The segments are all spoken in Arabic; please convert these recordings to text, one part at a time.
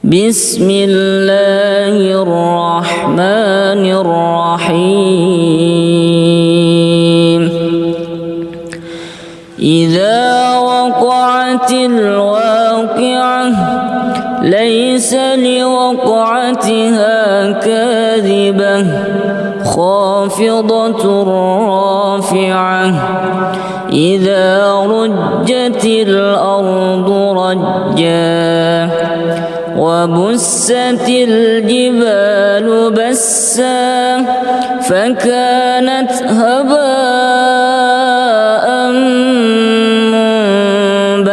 بسم الله الرحمن الرحيم إذا وقعت الواقعة ليس لوقعتها كاذبة خافضة رافعة إذا رجت الأرض رجا وبست الجبال بسا فكانت هباء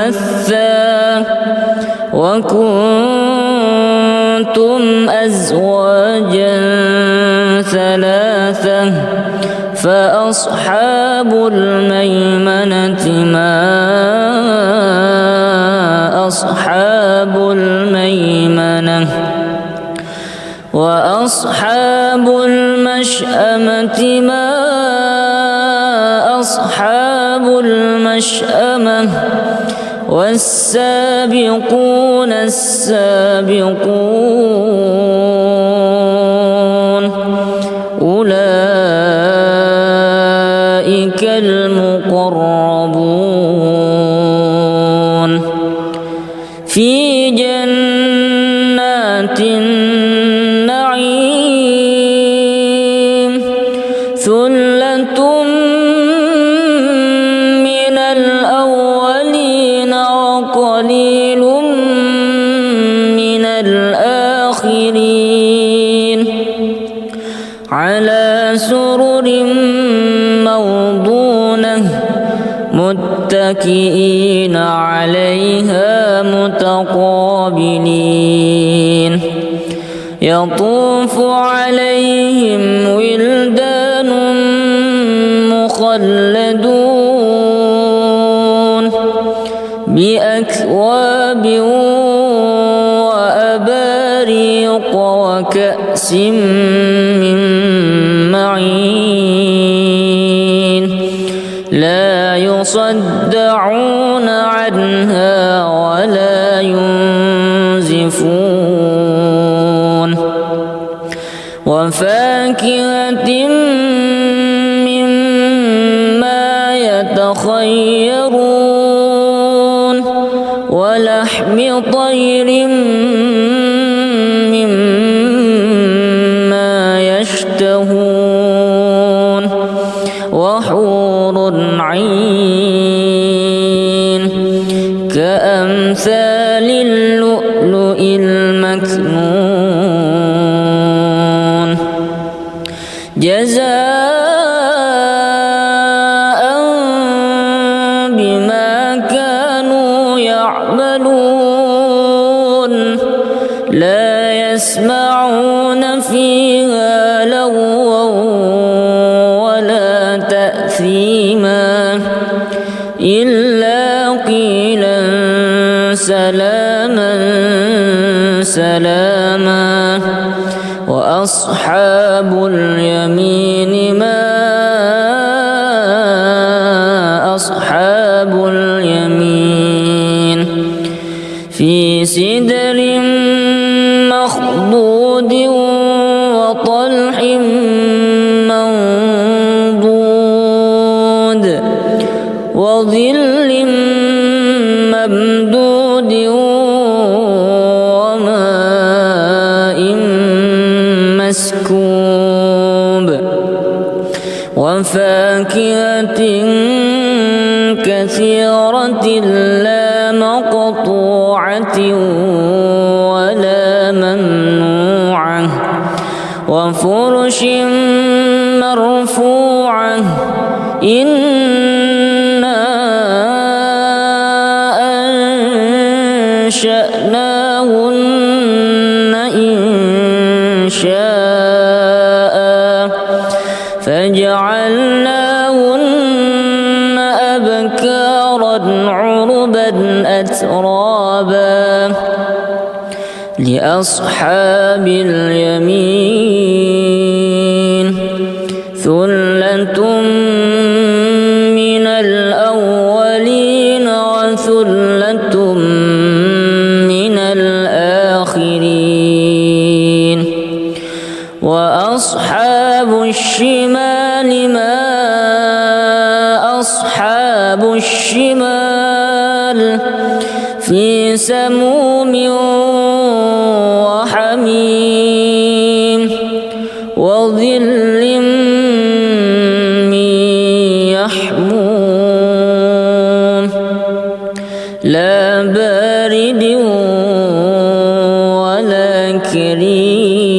منبثا وكنتم أزواجا ثلاثة فأصحاب الميمنة ما أصحاب الميمنة وأصحاب المشأمة ما أصحاب المشأمة والسابقون السابقون أولئك المقربون في جنات النعيم ثلة من الأولين وقليل من الآخرين على سرر موضونة متكئين عليها متقابلين يطوف عليهم ولدان مخلدون بأكواب وأباريق وكأس من معين لا يصدعون عنها ولا ينزفون وفاكهة مما يتخيرون ولحم طير مما يشتهون وحور عين كأمثال اللؤلؤ المكنون جزاء بما كانوا يعملون لا يسمعون فيها لغوا ولا تأثيما إلا قيلا سلاما سلاما وأصحاب اليمين ما أصحاب اليمين في سدر مخضود وطلح منضود وظل ممدود وماء مسكوب وفاكهة كثيرة لا مقطوعة ولا ممنوعة وفرش مرفوعة إنا أنشأناهن إنشاء فجعلناهن أبكارا عربا أترابا لأصحاب اليمين ثلة من الأولين وثلة من الآخرين وأصحاب الشمال ما أصحاب الشمال في سموم وحميم وظل من يحموم لا بارد ولا كريم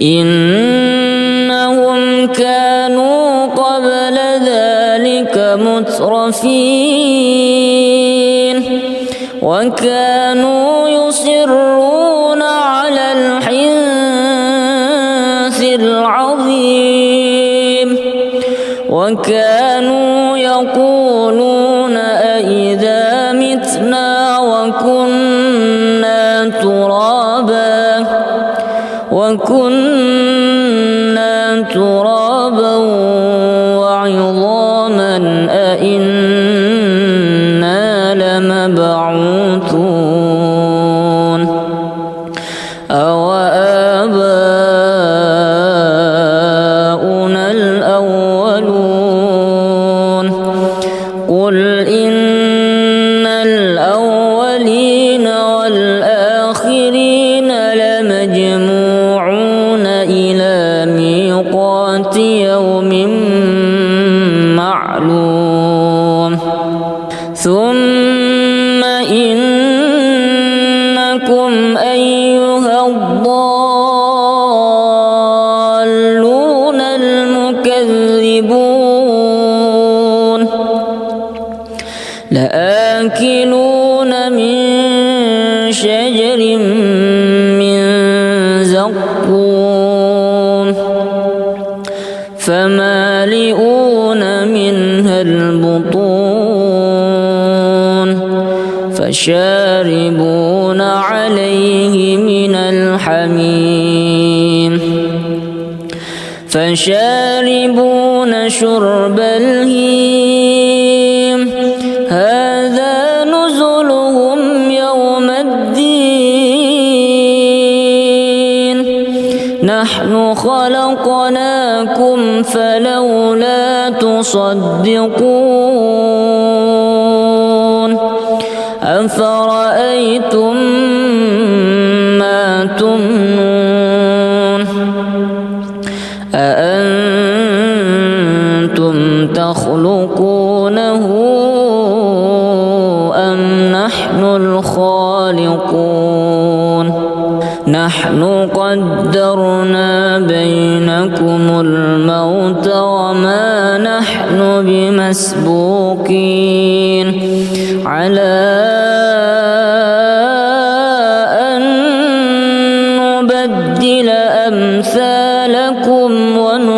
إنهم كانوا قبل ذلك مترفين وكانوا يصرون على الحنث العظيم وكانوا يقولون أئذا متنا وكنا ترابا وعظاما أئنا لمبعوثون أو آباؤنا الأولون قل إن الأولين والآخرين لمجموعون إلى ميقات يوم معلوم ثم إنكم أيها الضالون المكذبون لآكلون من شجر من زقوم فمالئون منها البطون فشاربون عليه من الحميم فشاربون شرب الهيم هذا نزلهم يوم الدين نحن خلقناكم فلولا تصدقون أفرأيتم ما تمنون أأنتم تخلقونه أم نحن الخالقون نحن قدرنا بينكم الموت وما نحن بمسبوقين على أن نبدل أمثالكم وننشئكم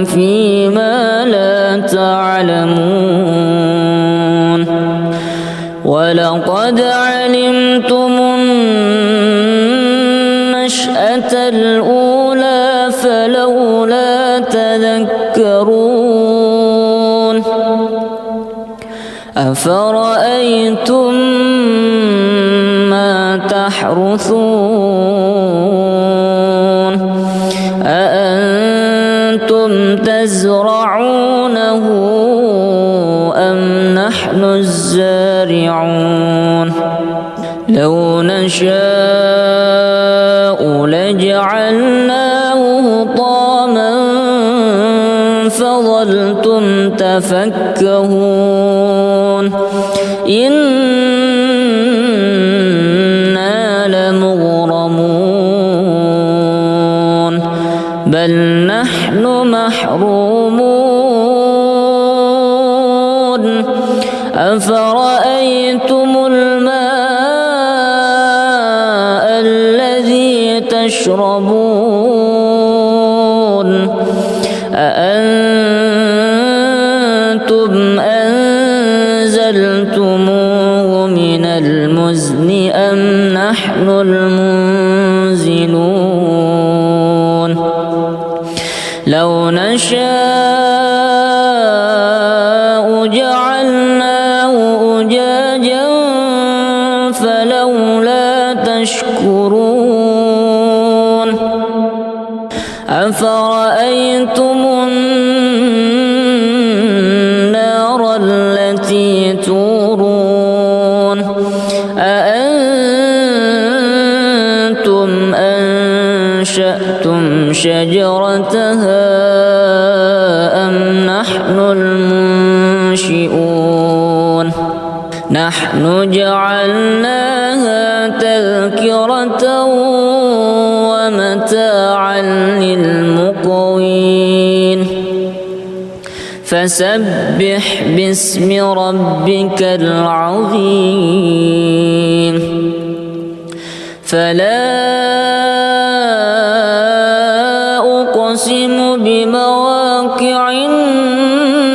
فيما لا تعلمون ولقد علمتم النشأة الأولى فلولا تذكرون أفرأيتم ما تحرثون أأنتم تزرعونه أم نحن الزارعون لو نشاء لجعلناه طاما فظلتم تفكهون إنا لمغرمون بل نحن محرومون أفرأيتم الماء الذي تشربون أأنتم أنزلتموه من المزن أم نحن المنزلون لو نشاء جعلناه أجاجا فلولا تشكرون أفرأيتم النار التي تورون أأنتم أنشأتم شجرتها أم نحن المنشئون نحن جعلناها تذكرة ومتاعا للمقوين فسبح باسم ربك العظيم فلا أقسم بمواقع النجوم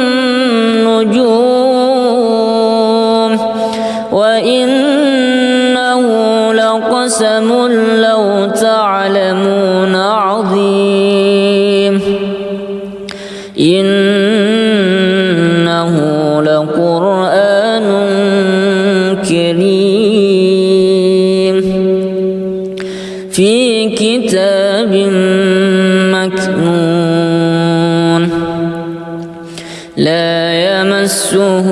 وإنه لقسم لو تعلمون عظيم إنه لقرآن كريم في كتاب مكنون لا يمسه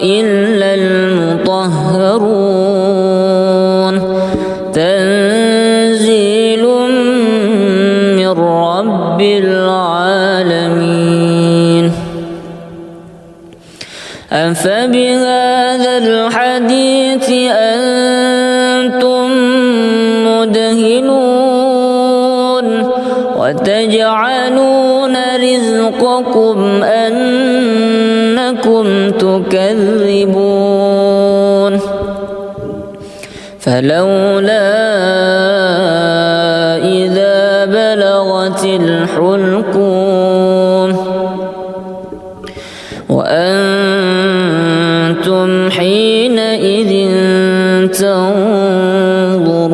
إلا المطهرون تنزيل من رب العالمين أفبهذا الحديث أنتم مدهنون وتجعلون رزقكم أنكم تكذبون فلولا إذا بلغت الحلقوم وأنتم حينئذ تنظرون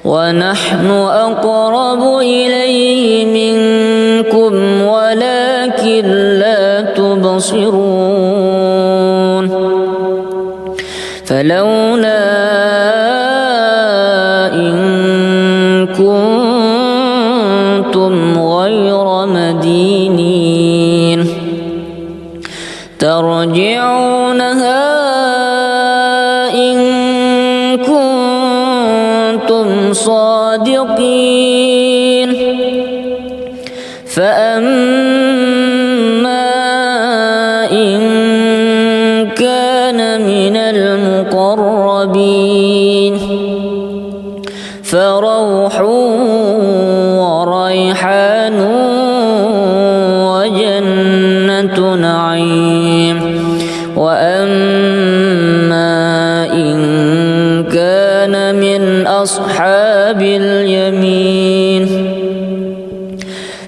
ونحن أقرب إليه منكم ولكن لا تبصرون فلولا إن كنتم غير مدينين ترجعونها إن كنتم صادقين فأما إن كان من المقربين فروح وريحان وجنة نعيم وأما إن كان من أصحاب اليمين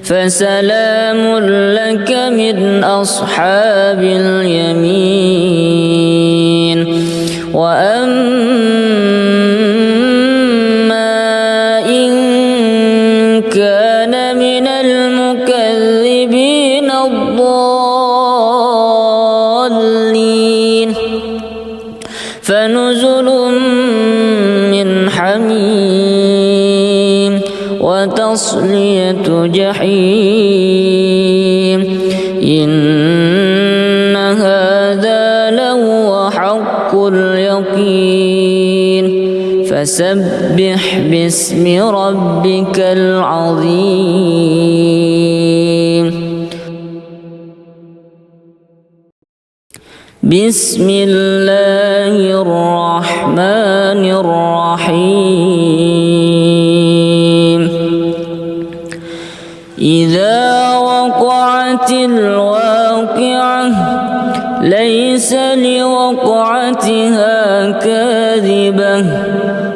فسلام لك من أصحاب اليمين وأما إن كان من المكذبين الضالين فنزل من حميم وتصلية جحيم إن هذا لهو حق اليقين فسبح باسم ربك العظيم بسم الله الرحمن الرحيم إذا وقعت الواقعة ليس لوقعتها كاذبة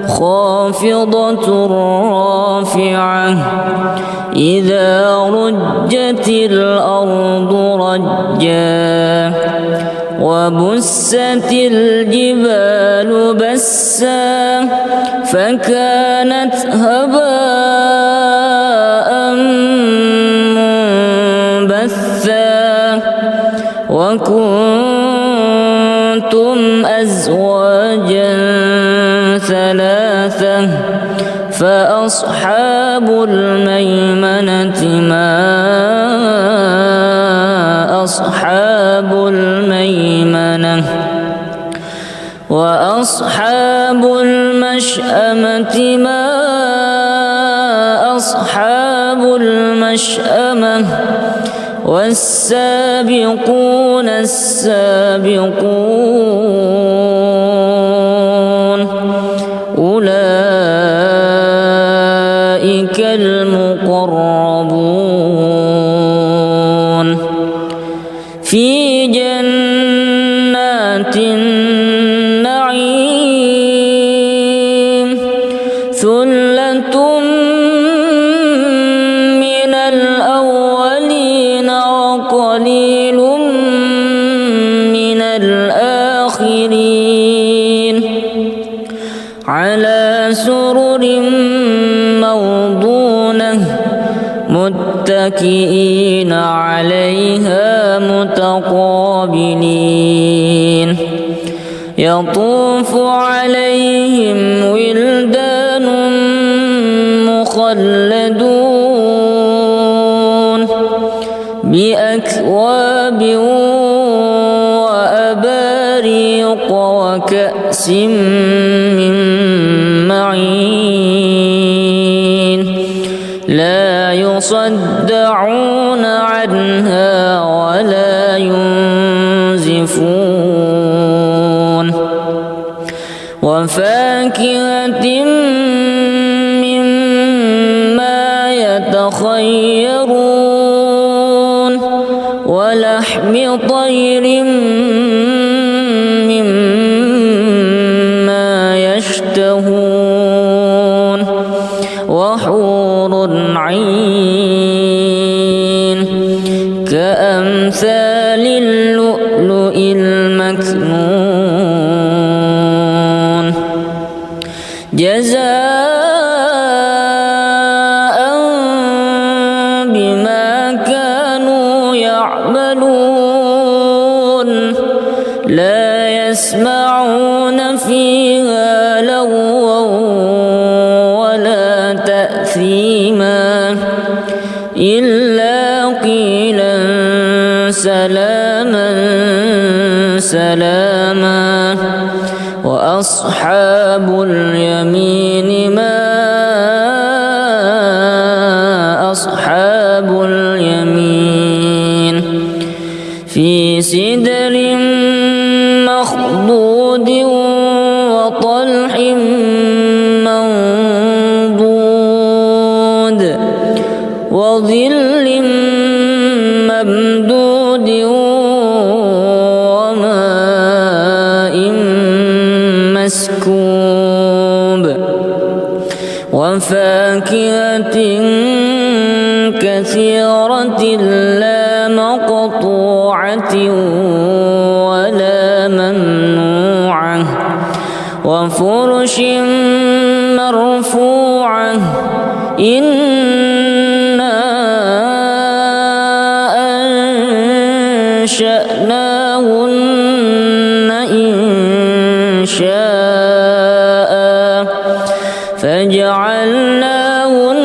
خافضة رافعة إذا رجت الأرض رجا وبست الجبال بسا فكانت هباء منبثا وكنتم خلقتم أزواجا ثلاثة فأصحاب الميمنة ما أصحاب الميمنة وأصحاب المشأمة ما أصحاب المشأمة والسابقون السابقون أولئك المقربون في جنات النعيم ثلة من الأولين وقليل من الآخرين على سرر موضونة متكئين عليها متقابلين يطوف عليهم ولدان مخلدون بأكواب وأباريق وكأس من معين لا يصدعون عنها ولا ينزفون وفاكهة مما يتخيرون ولحم طير مما يشتهون وحور عين كأمثال اللؤلؤ المكنون جزاء بما كانوا يعملون لا يسمعون فيها لغوا ولا تأثيما إلا قيلا سلاما سلاما وأصحاب اليمين ما أصحاب اليمين في سدر مخضود وطلح منضود وظل ممدود وماء مسكوب وفاكهة كثيرة لا مقطوعة ولا ممنوعة وفرش مرفوعة إنا أنشأناهن إنشاء فجعلناهن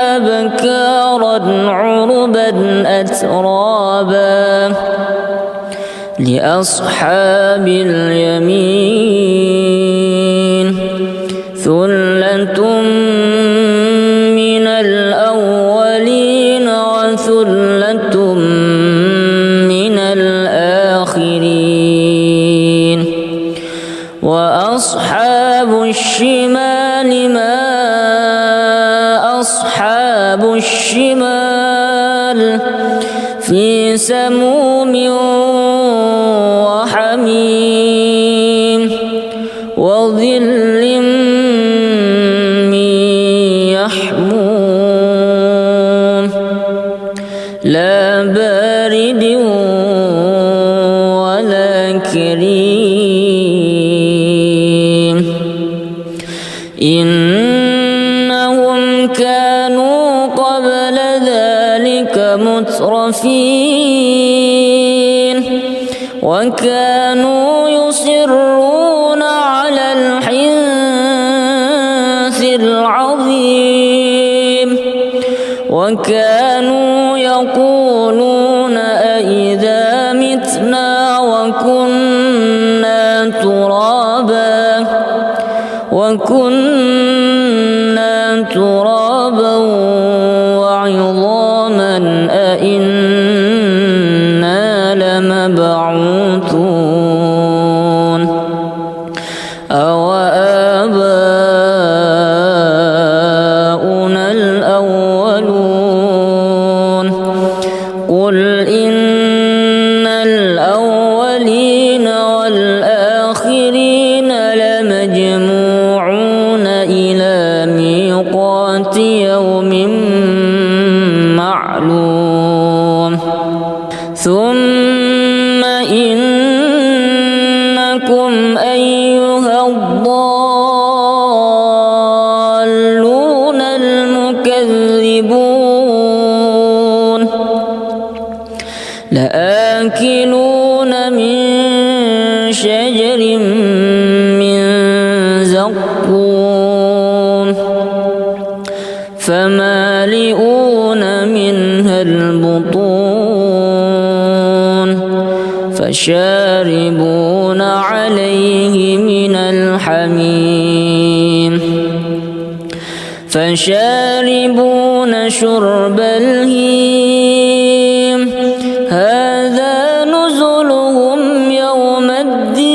أبكارا عربا أترابا لأصحاب اليمين ثلة من الأولين وثلة من الآخرين وأصحاب الشمال ما أصحاب الشمال في سموم وحميم وظل من يحموم لا بارد ولا كريم إنهم كانوا قبل ذلك مترفين وكانوا يصرون على الحنث العظيم وكانوا يقولون أئذا متنا وكنا ترابا وعظاما أئنا لمبعوثون أو آباؤنا الأولون قل إن الأولين والآخرين لمجموعون إلى ميقات يوم معلوم ثم إنكم أيها الضالون المكذبون لآكلون من شجر من زقوم فمالئون منها البطون فشاربون عليه من الحميم فشاربون شرب الهيم هذا نزلهم يوم الدين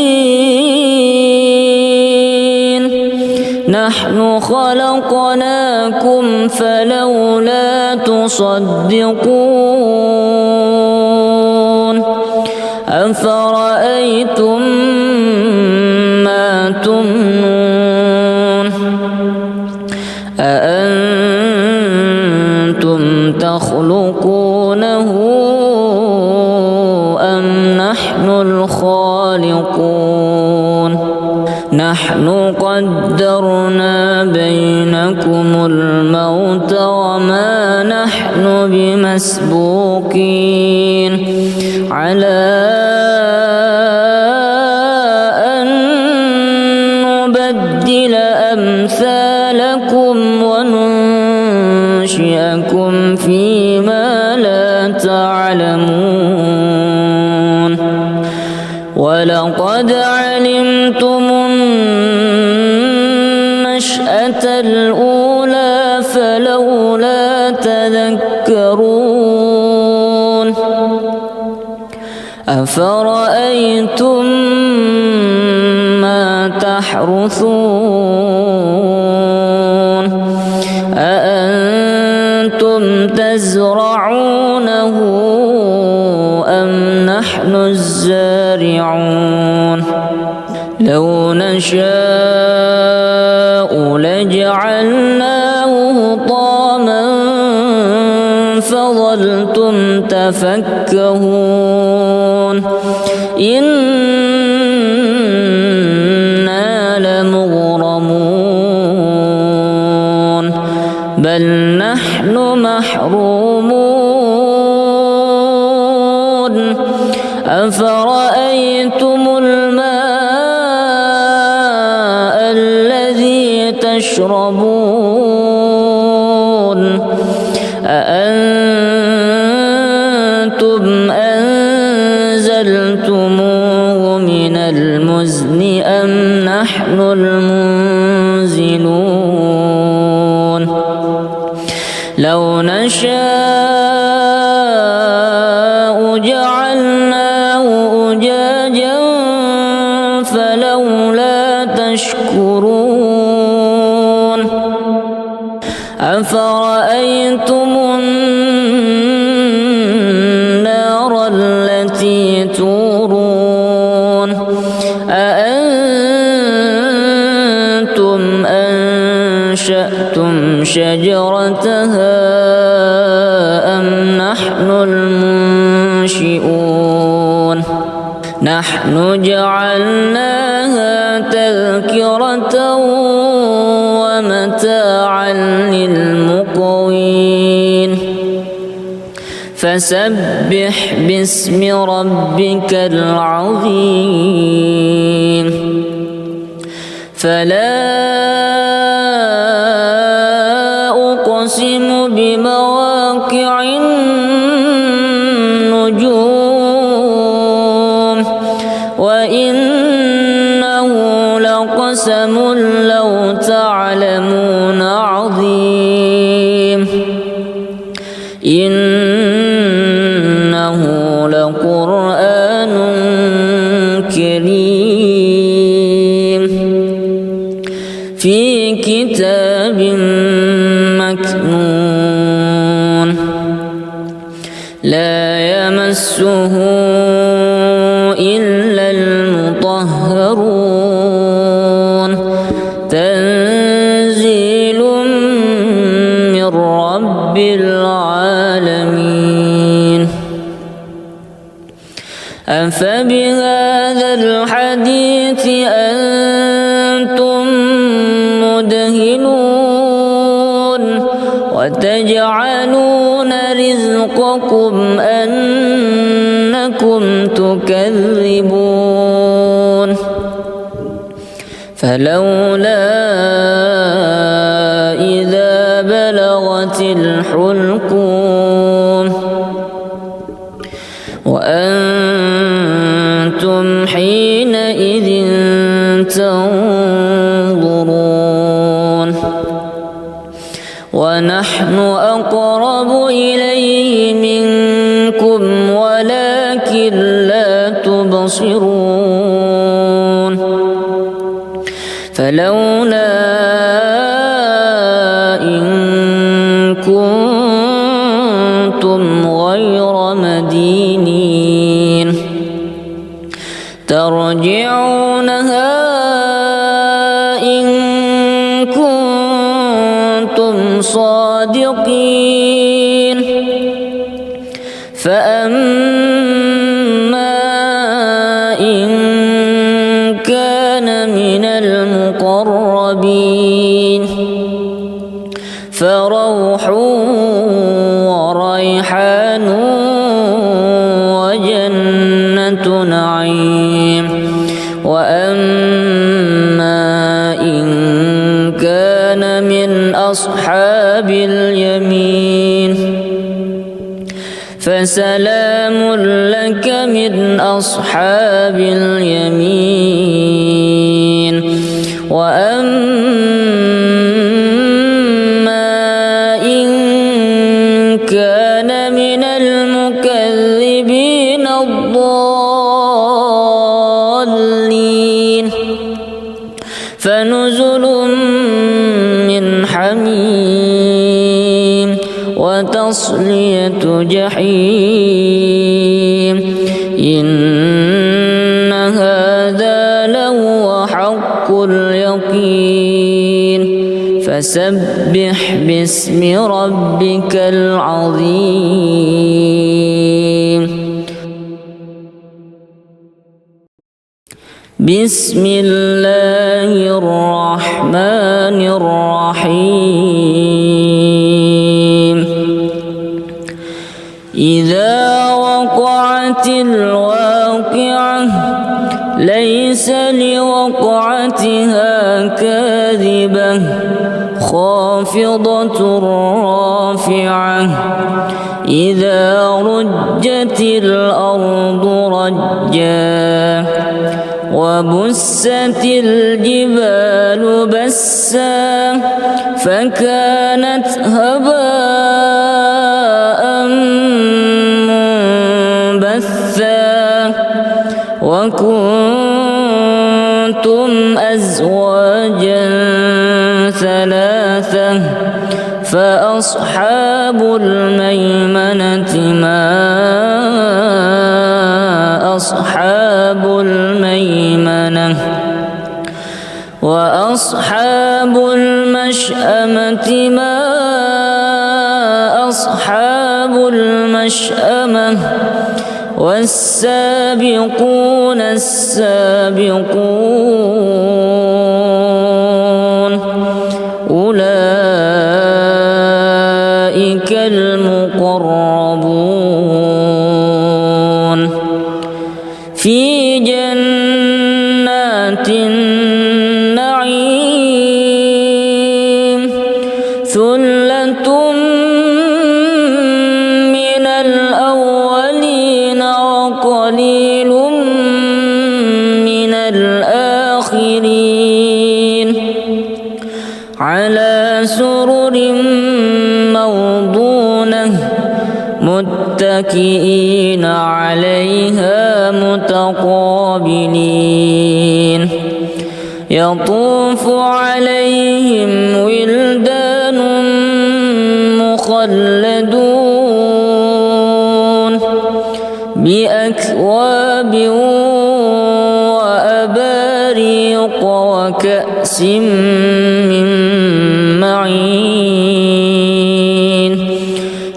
نحن خلقناكم فلولا تصدقون أفرأيتم ما تمنون أأنتم تخلقونه أم نحن الخالقون نحن قدرنا بينكم الموت وما نحن بمسبوقين على أن نبدل أمثالكم وننشئكم فيما لا تعلمون ولقد علمتم النشأة الأولى فلولا تذكرون أفرأيتم ما تحرثون أأنتم تزرعونه أم نحن الزارعون لو نشاء لجعلناه طاما فظلتم تفكهون إنا لمغرمون بل نحن محرومون أفرأيتم الماء الذي تشربون أأنتم أنزلتموه من المزن أم نحن المنزلون لو نشاء جعلناه أجاجا فلولا تشكرون أفرأيتم النار التي تورون أأنتم أنشأتم شجرتها أم نحن المنشئون نحن جعلناها تذكرة ومتاعا للمقوين فسبح باسم ربك العظيم فلا أقسم بمواقع النجوم وإنه لقسم لو تعلمون عظيم إنه لقرآن كريم في كتاب مكنون لا يمسه إلا المطهرون تنزيل من رب العالمين أفبهذا الحديث أنتم مدهنون وتجعلون رزقكم أنكم تكذبون فلولا إذا بلغت الحلقوم وأنتم حينئذ تنظرون ونحن أقرب إليه منكم ولكن لا تبصرون فلولا إن كنتم غير مدينين ترجعونها إن كنتم صادقين فأما إن كان من المقربين فروح وريحان وجنة نعيم وأما إن كان من أصحاب اليمين فسلام لك من أصحاب اليمين وأما إن كان من المكذبين الضالين فنزل من حميم وتصلية جحيم إن هذا لهو حق اليقين فسبح باسم ربك العظيم بسم الله الرحمن الرحيم إذا وقعت الواقعة ليس لوقعتها كاذبة خافضة رافعة إذا رجت الأرض رجا وبست الجبال بسا فكانت هباء منبثا وكنتم أزواجا ثلاثة فأصحاب الميمنة ما أصحاب الميمنة وأصحاب المشأمة ما أصحاب المشأمة والسابقون السابقون أولئك المقربون في جنات النعيم ثلة من الأولين وقليل من الآخرين على سرر موضونة متكئين عليها متقابلين يطوف عليهم ولدان مخلدون بأكواب وأباريق وكأس من معين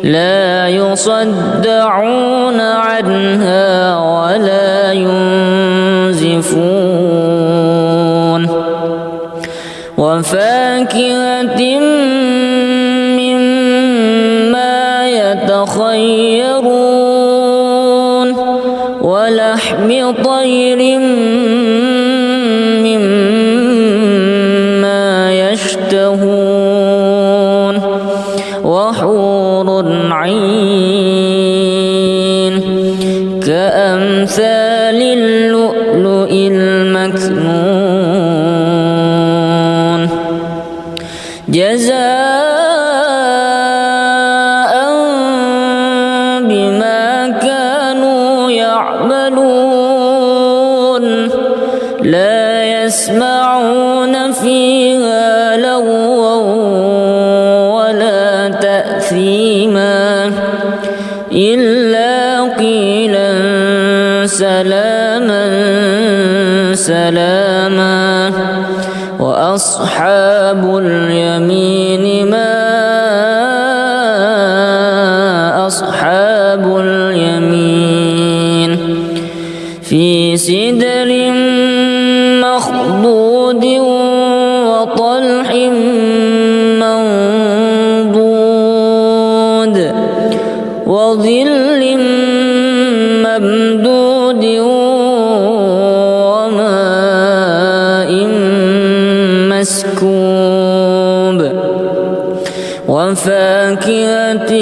لا يصدعون عنها ولا ينزفون وفاكهة مما يتخيرون ولحم طير مما يشتهون وحور عين كأمثال اللؤلؤ المكنون جزاء بما كانوا يعملون لا يسمعون فيها لغوا ولا تأثيما إلا قيلا سلاما سلاما وأصحاب اليمين ما أصحاب اليمين في سدر مخضود وطلح منضود وظل ممدود وماء مسكوب وفاكهة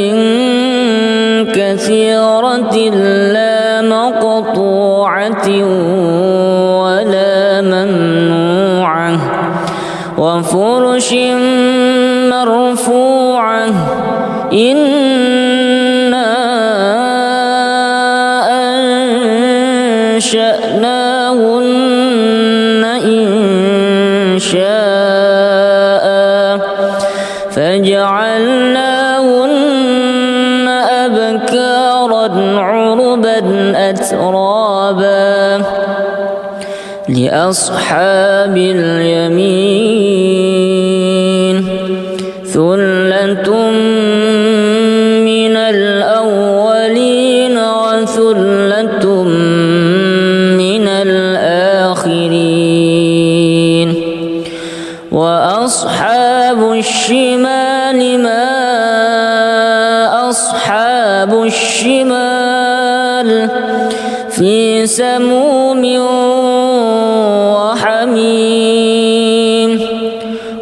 كثيرة لا مقطوعة ولا ممنوعة وفرش مرفوعة إنا أنشأناهن إنشاء فجعلناهن أبكارا عربا أترابا لأصحاب اليمين ثلة من الأولين وثلة من الآخرين وأصحاب الشمال ما أصحاب الشمال في سموم وحميم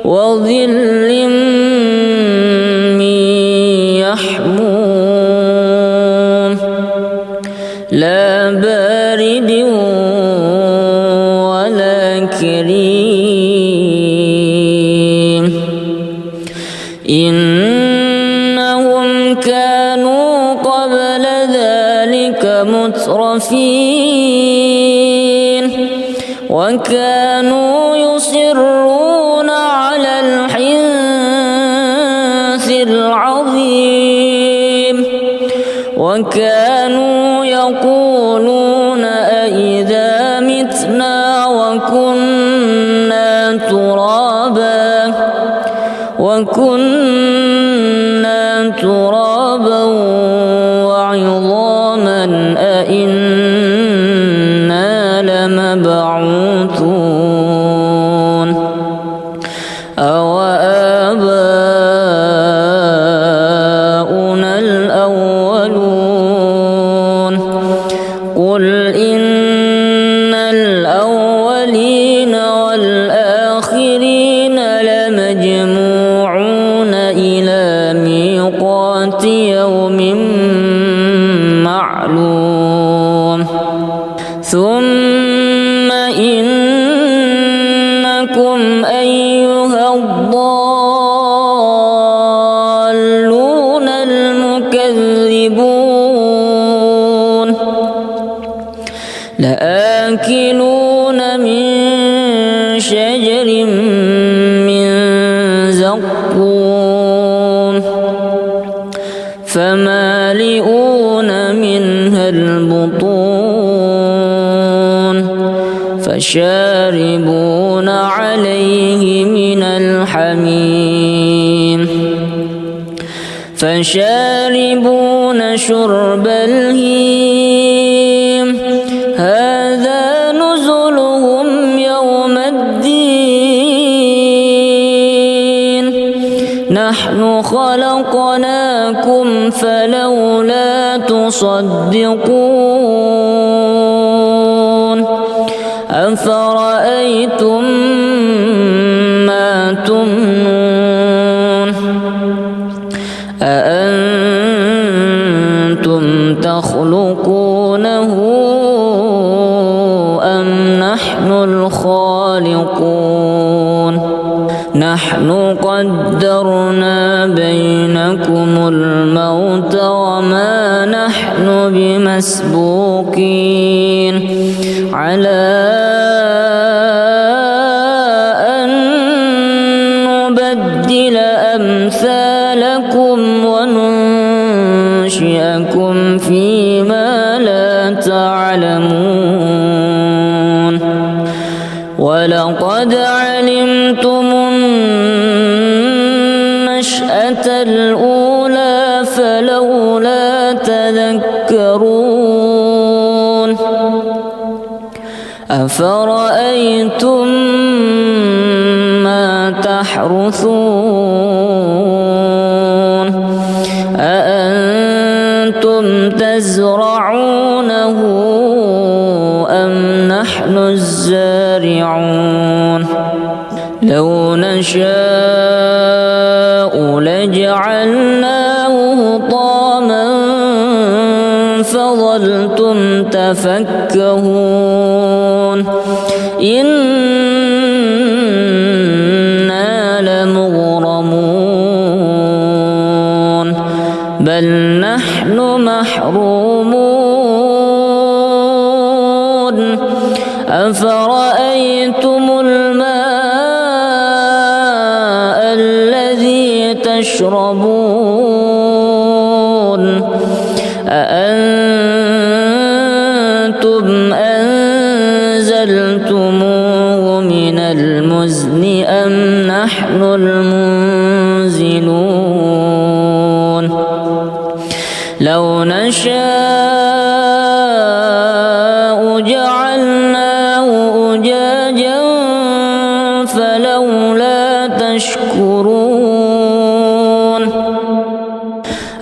وظل من يحموم لا بارد ولا كريم إنهم كانوا قبل ذلك مترفين وكانوا يصرون على الحنث العظيم وكانوا يقولون أئذا متنا وكنا ترابا وعظاما أئنا لمبعوثون أو آباؤنا الأولون قل إن الأولين والآخرين لمجموعون إلى ميقات يوم معلوم ثم إنكم أيها الضالون المكذبون لآكلون من شجر من زقوم فمالئون منها البطون فشاربون عليه من الحميم فشاربون شرب الهيم هذا نزلهم يوم الدين نحن خلقناكم فلولا تصدقون أفرأيتم ما تمنون أأنتم تخلقونه أم نحن الخالقون نحن قدرنا بينكم الموت وما نحن بمسبوقين على أن نبدل أمثالكم وننشئكم فيما لا تعلمون ولقد علمتم النشأة الأولى فلولا تذكرون أفرأيتم ما تحرثون أأنتم تزرعونه أم نحن الزارعون لو نشاء لجعلناه طاما فظلتم تفكهون إنا لمغرمون بل نحن محرومون أفرأيتم الماء الذي تشربون أأنتم أنزلتموه من المزن أم نحن المنزلون لو نشاء جعلناه أجاجا فلولا تشكرون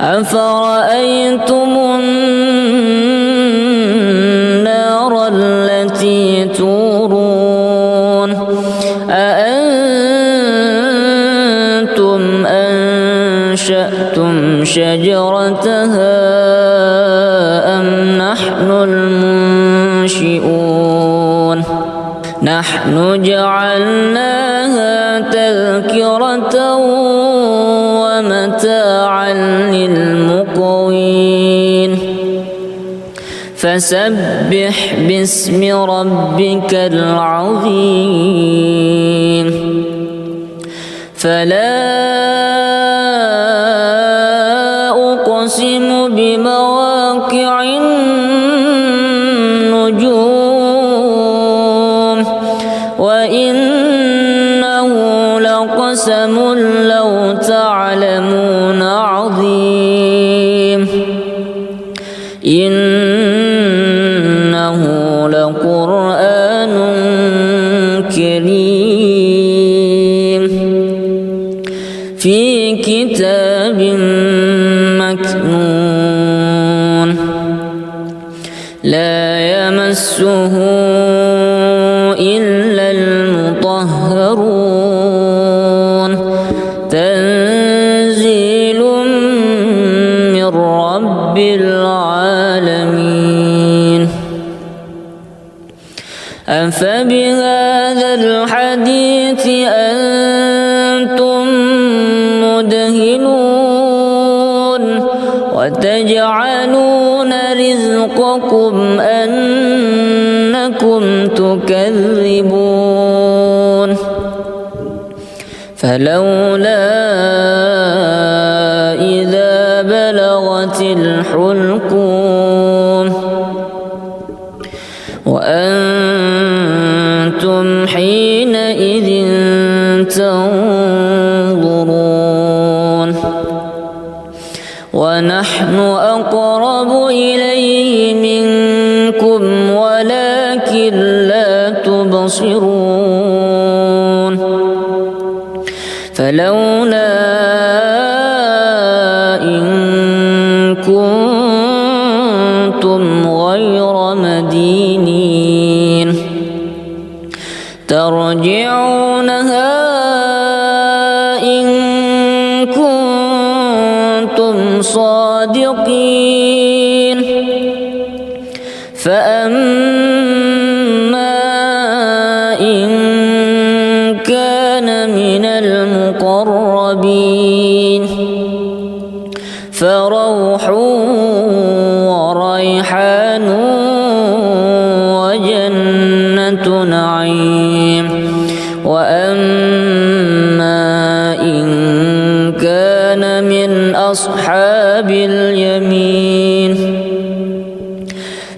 أفرأيتم النار التي تورون أأنتم أنشأتم شجرتها أم نحن المنشئون نحن جعلناها تذكرة ومتاعا للمقوين فسبح باسم ربك العظيم فلا أقسم بمواقع النجوم وإنه لقسم لو تعلمون عظيم إنه لقرآن كريم في كتاب مكنون لا يمسه إلا المطهرون تنزيل من رب العالمين أفبهذا الحديث أنتم مدهنون وتجعلون رزقكم أنكم تكذبون فلولا إذا بلغت الحلقوم وأنتم حينئذ تنظرون ونحن أقرب إليه منكم ولكن لا تبصرون فلولا إن كنتم غير مدينين ترجعونها إن كنتم صادقين فأما إن كان من المقربين فروح وريحان وجنة نعيم وأما إن كان من أصحاب اليمين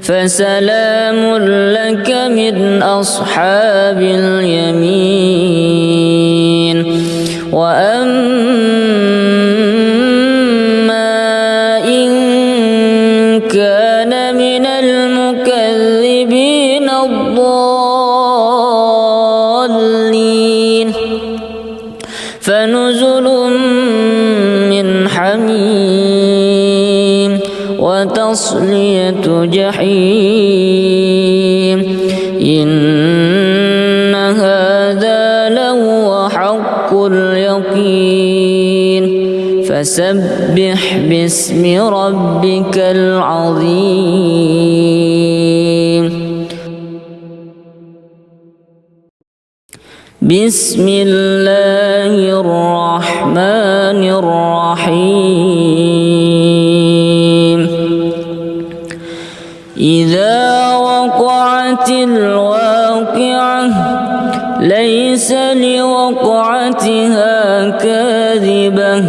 فسلام لك من أصحاب اليمين وأما إن كان من المكذبين الضالين فنزل من حميم وتصلية جحيم إن هذا لهو حق اليقين فسبح باسم ربك العظيم بسم الله الرحمن الرحيم إذا وقعت الواقعة ليس لوقعتها كاذبة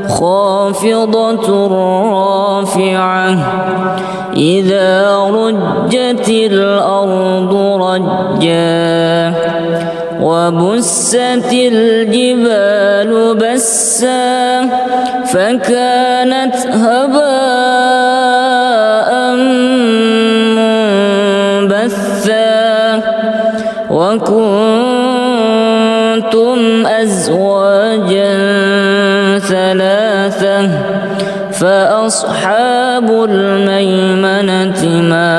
خافضة رافعة إذا رجت الأرض رجا وبست الجبال بسا فكانت هباء منبثا وكنتم أزواجا ثلاثة فأصحاب الميمنة ما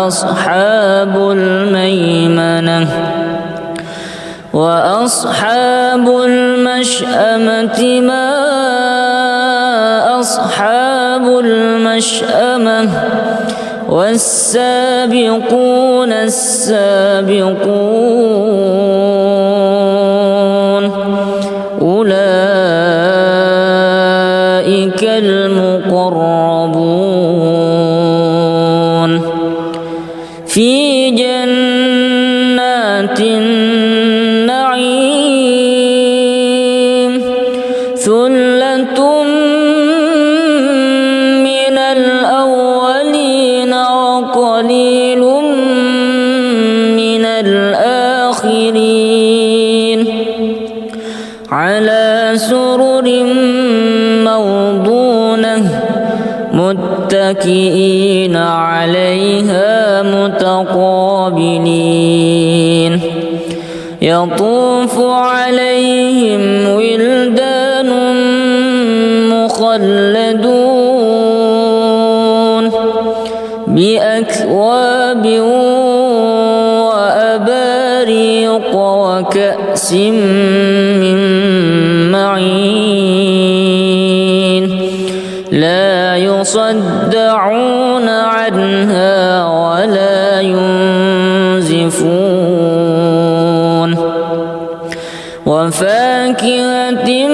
أصحاب الميمنة وأصحاب المشأمة ما أصحاب المشأمة والسابقون السابقون أولئك المقربون في جنات النعيم ثلة من الأولين وقليل من الآخرين على سرر موضونة متكئين عليها متقابلين يطوف عليهم ولدان مخلدون بأكواب وأباريق وكأس من معين لا يصدعون عنها ولا ينزفون وفاكهة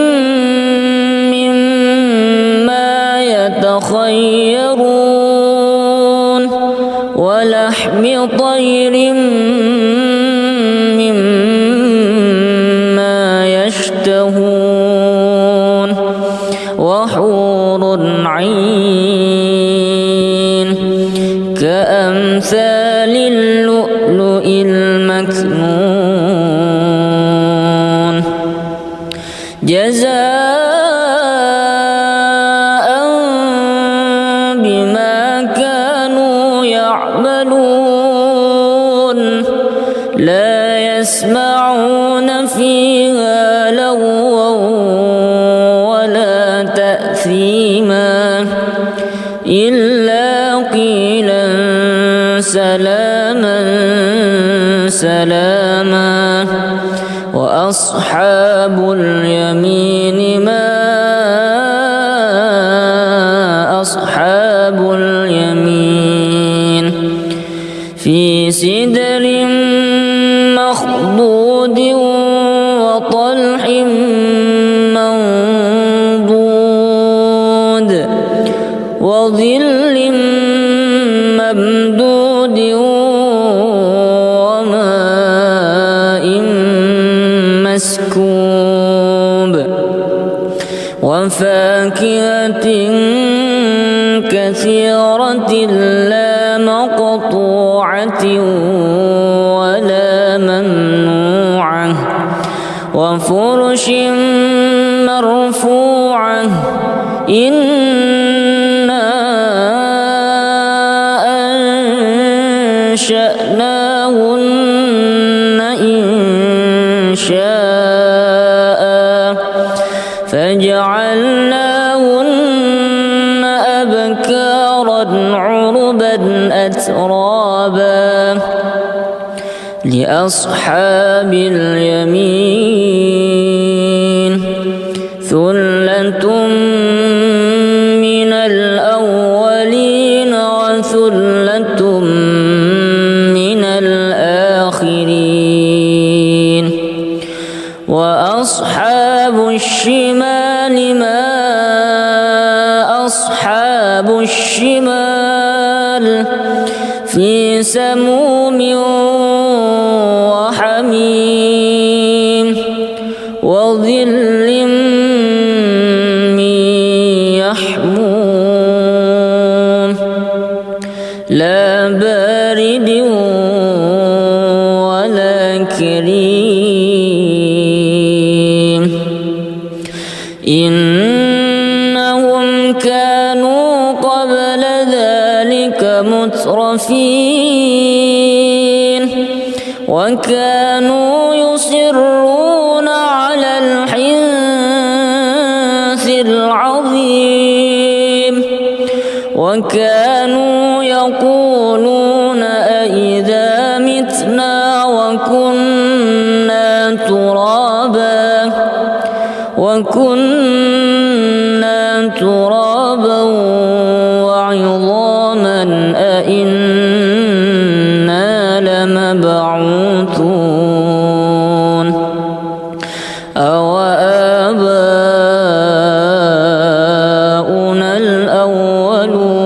مما يتخيرون ولحم طير مما يشتهون وحور عين كأمثال اللؤلؤ المكنون جزاء بما كانوا يعملون لا يسمعون فيها لغوا ولا تأثيما إلا قيلا سلاما سلاما وأصحاب اليمين ما أصحاب اليمين في سدر مخضود وطلح منضود وظل ممدود وماء مسكوب وفاكهة كثيرة لا مقطوعة ولا ممنوعة وفرش مرفوعة إنا أنشأناهن إنشاء فجعلناهن أبكارا عربا أترابا لأصحاب اليمين ثلة من الأولين وثلة من الآخرين وأصحاب الشمال ما أصحاب الشمال في سموم وحميم وظل من يحموم لا بارد ولا كريم إنهم كانوا قبل ذلك مترفين وكانوا يصرون على الحنث العظيم وكانوا يقولون أئذا متنا وكنا ترابا وعظاما أئنا لمبعوثون أو آباؤنا الأولون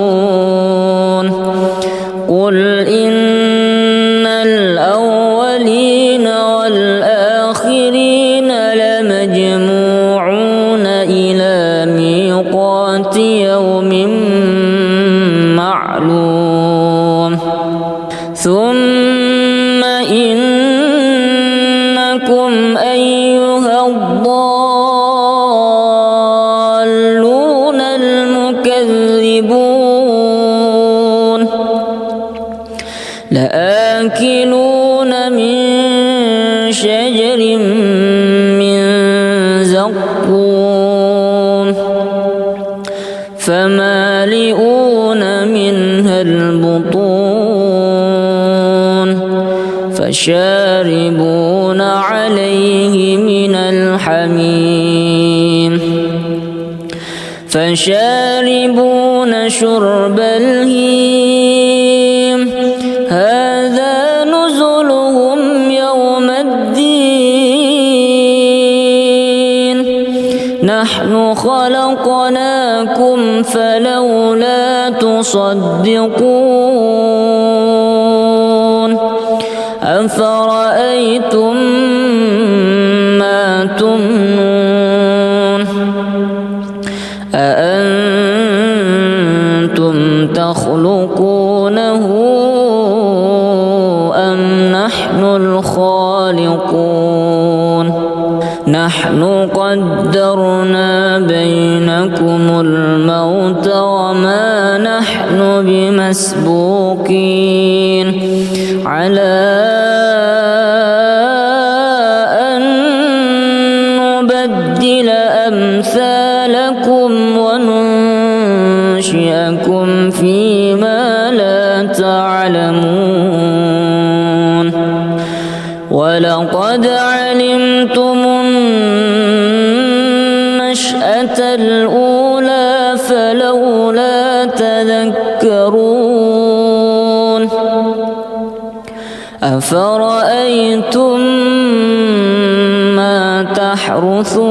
قل إن الأولين والآخرين لمجموعون إلى ميقات يوم معلوم ثم إنكم أيها الضالون المكذبون لآكلون من شجر من زقوم فمالئون منها البطون البطون فشاربون عليه من الحميم فشاربون شرب الهيم هذا نزلهم يوم الدين نحن خلقناكم فلولا تصدقون أفرأيتم ما تمنون أأنتم تخلقونه أم نحن الخالقون نحن قدرنا بينكم الموت وما نحن بمسبوقين على أن نبدل أمثالكم وننشئكم فيما لا تعلمون ولقد علمتم النشأة الأولى فلولا تذكرون أفرأيتم ما تحرثون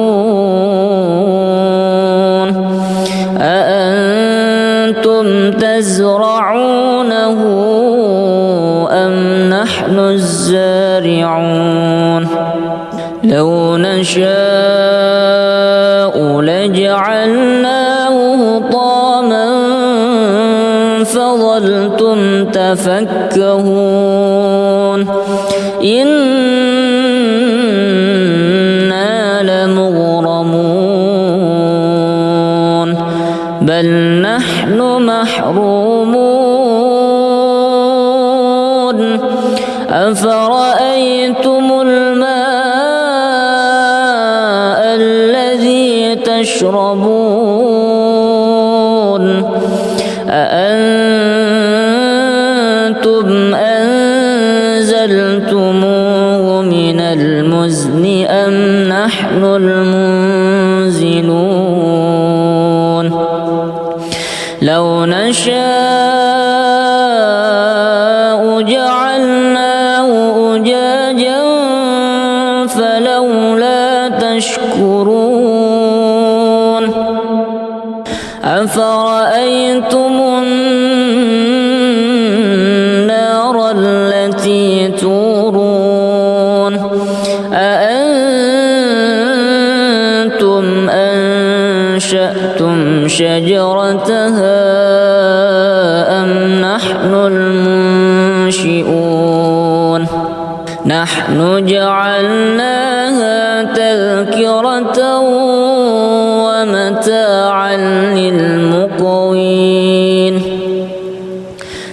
أأنتم تزرعونه أم نحن الزارعون لو نشاء لجعلناه حطاما فظلتم تفكهون إنا لمغرمون بل نحن محرومون أفرأيتم الماء الذي تشربون أأنتم أنزلتموه من المزن أم نحن المنزلون لو نشاء جعلناه أجاجا فلولا تشكرون أفرأيتم النار التي تورون أأنتم أنشأتم شجرتها أم نحن المنشئون نحن جعلناها تذكرة ومتاعا للمقوين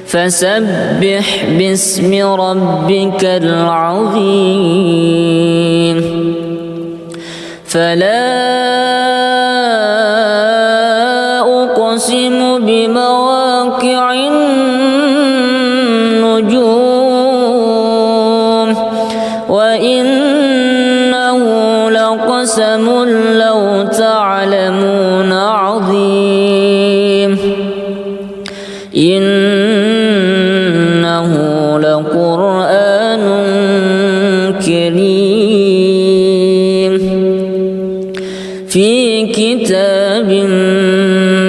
فسبح باسم ربك العظيم فلا أقسم بمواقع النجوم وإنه لقسم لو تعلمون عظيم إنه لقرآن كريم في كتاب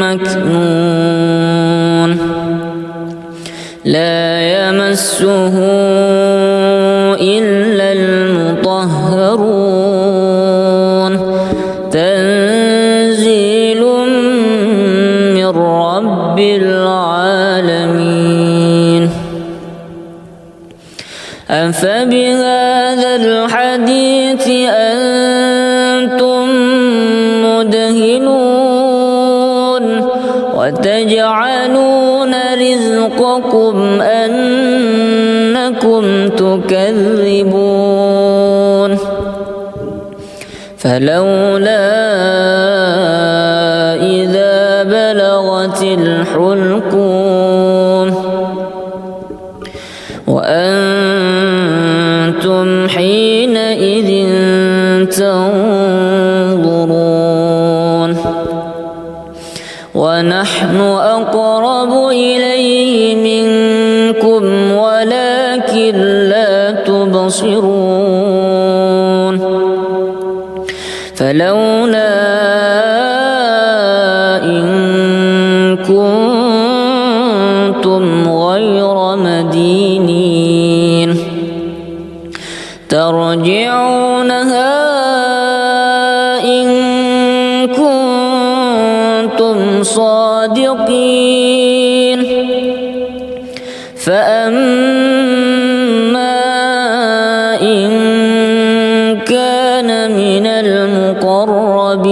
مكنون لا يمسه إلا المطهرون تنزيل من رب العالمين أفبهذا الحديث أنتم مدهنون وتجعلون رزقكم أنكم تكذبون فلولا إذا بلغت الحلقوم وأنتم حينئذ تنظرون ونحن أقرب إليه منكم ولكن لا تبصرون فلولا إن كنتم غير مدينين ترجعونها إن كنتم صادقين فأما إن كان من المقربين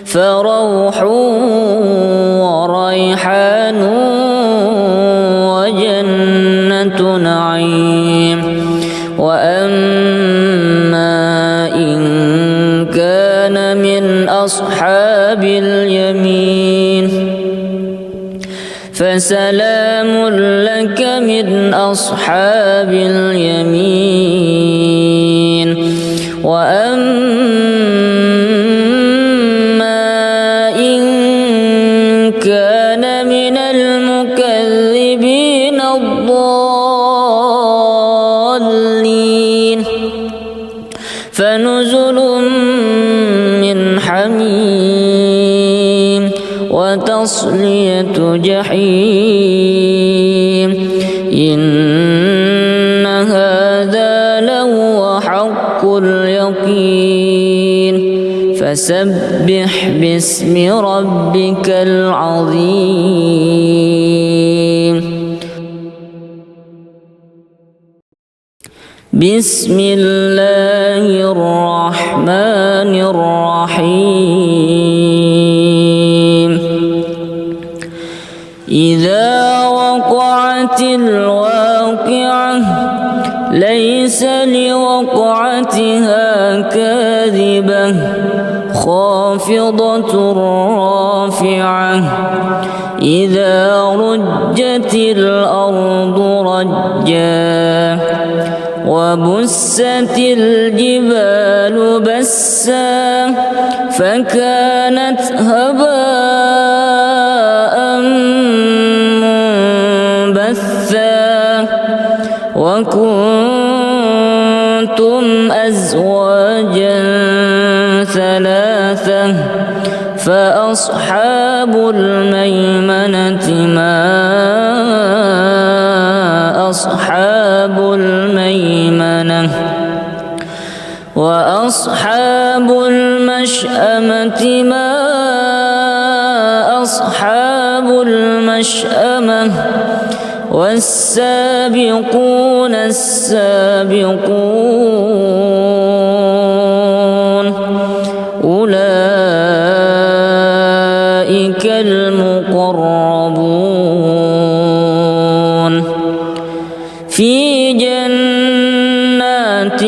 فروح وريحان وجنة نعيم وأما إن كان من أصحاب اليمين فسلام لك من أصحاب اليمين وأما إن كان من المكذبين الضالين فنزل من حميم وتصلية جحيم إن هذا لهو حق اليقين فسبح باسم ربك العظيم بسم الله الرحمن الرحيم إذا وقعت الواقعة ليس لوقعتها كاذبة خافضة رافعة إذا رجت الأرض رجا وبست الجبال بسا فكانت هباء منبثا وكنتم أزواجا ثلاثة فأصحاب الميمنة ما أصحاب الميمنة وأصحاب المشأمة ما أصحاب المشأمة والسابقون السابقون أولئك المقربون في جنات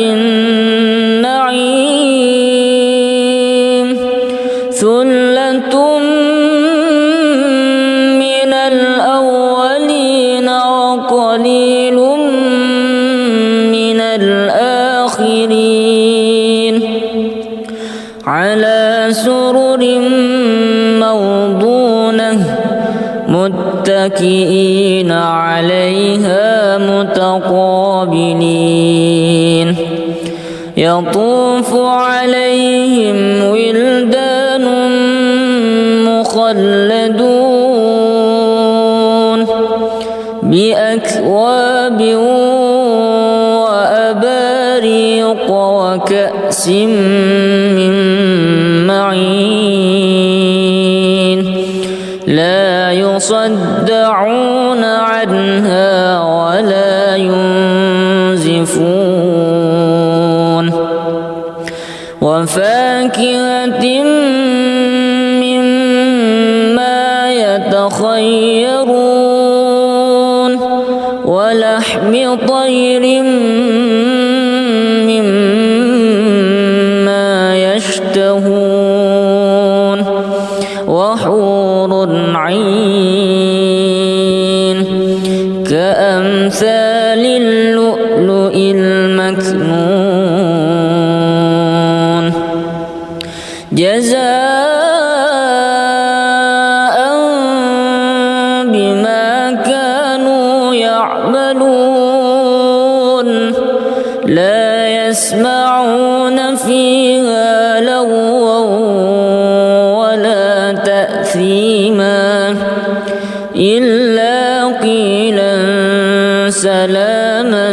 النعيم ثلة من الأولين وقليل من الآخرين على سرر موضونة متكئين عليها متقابلين يطوف عليهم ولدان مخلدون بأكواب وأباريق وكأس من معين لا يصدعون عنها ولا ينزفون وفاكهة مما يتخيرون ولحم طير مما يشتهون وحور عين كأمثال اللؤلؤ المكنون جزاء بما كانوا يعملون لا يسمعون فيها لغوا ولا تأثيما إلا قيلا سلاما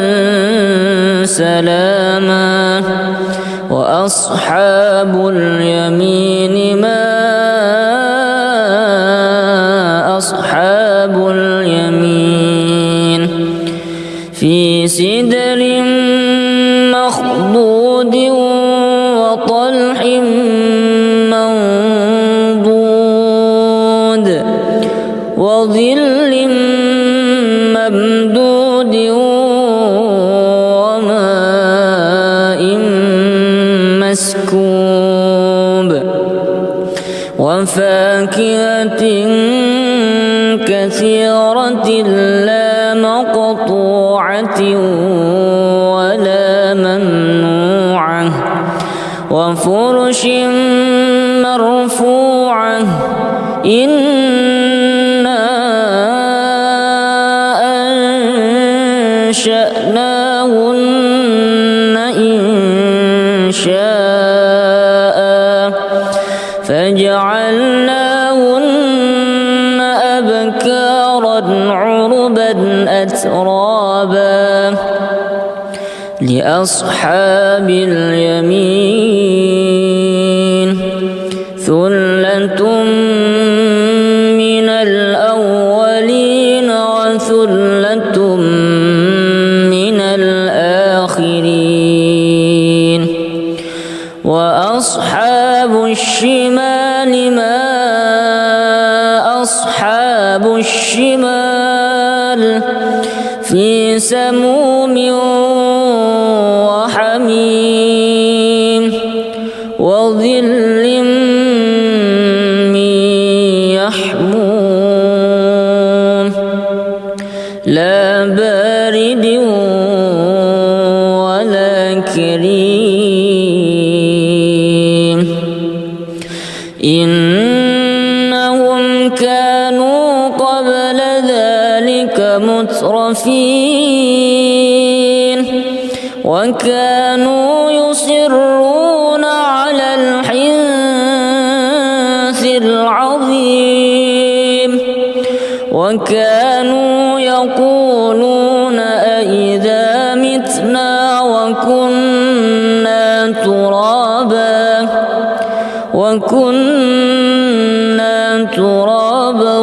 سلاما وأصحاب اليمين ما أصحاب اليمين في سدر مخضود وطلح منضود وظل ممدود وماء مسكوب وفاكهة كثيرة لا مقطوعة ولا ممنوعة وفرش مرفوعة إنا أنشأناهن إنشاء فجعلناهن أبكارا عربا أترابا لأصحاب اليمين ثلة من الأولين وثلة من الآخرين وأصحاب الشمال ما أصحاب الشمال في سموم وحميم وظل من يحموم لا بارد ولا كريم إنهم كانوا قبل ذلك مترفين وكانوا يصرون على الحنث العظيم وكانوا يقولون أئذا متنا وكنا ترابا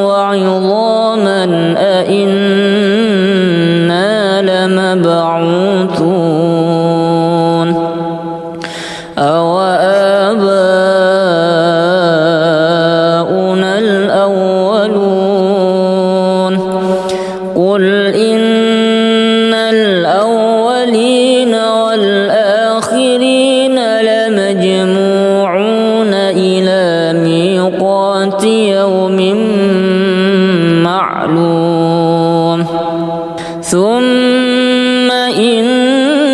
وعظاما أئنا لمبعوثون أو آباؤنا الأولون قل إن الأولين والآخرين لمجموعون إلى ميقات يوم معلوم ثم إنكم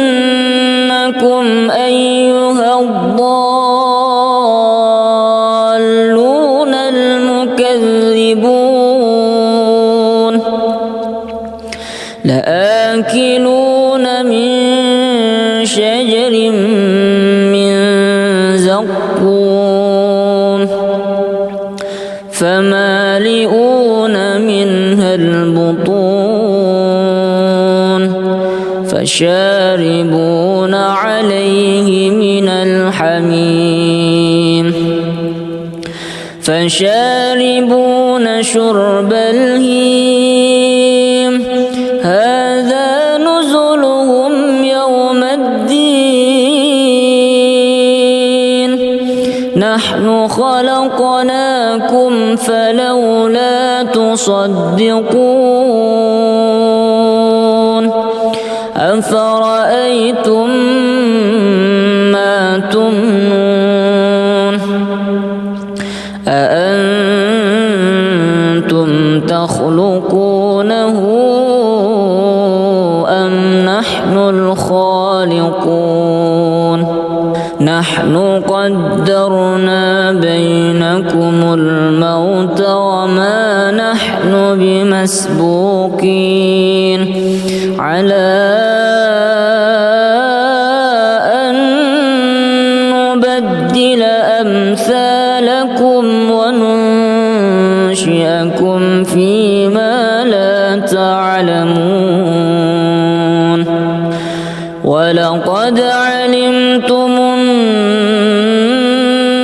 أيها الضالون المكذبون لآكلون من شجر من زقوم فمالئون منها البطون فشاربون عليه من الحميم فشاربون شرب الهيم هذا نزلهم يوم الدين نحن خلقناكم فلولا تصدقون أفرأيتم ما تمنون أأنتم يخلقونه أم نحن الخالقون نحن قدرنا بينكم الموت وما نحن بمسبوقين على أن نبدل أمثالكم وننشئكم فيما لا تعلمون ولقد علمتم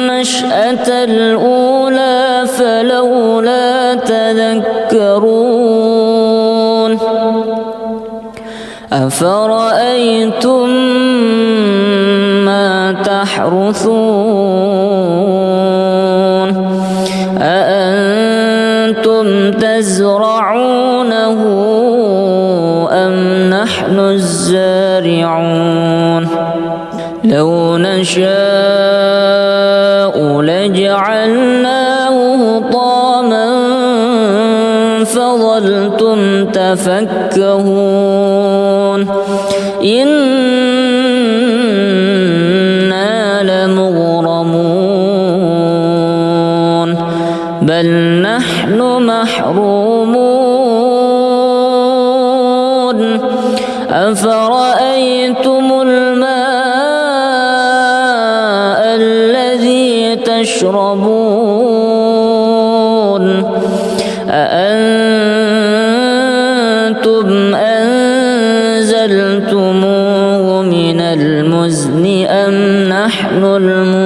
النشأة الأولى فلولا تذكرون أفرأيتم ما تحرثون أأنتم تزرعونه أم نحن الزارعون لو نشاء لجعلناه حطاما فظلتم تفكهون إنا لمغرمون بل نحن محرومون أفرأيتم الماء الذي تشربون أأنتم أنزلتموه من المزن أم نحن المنزلون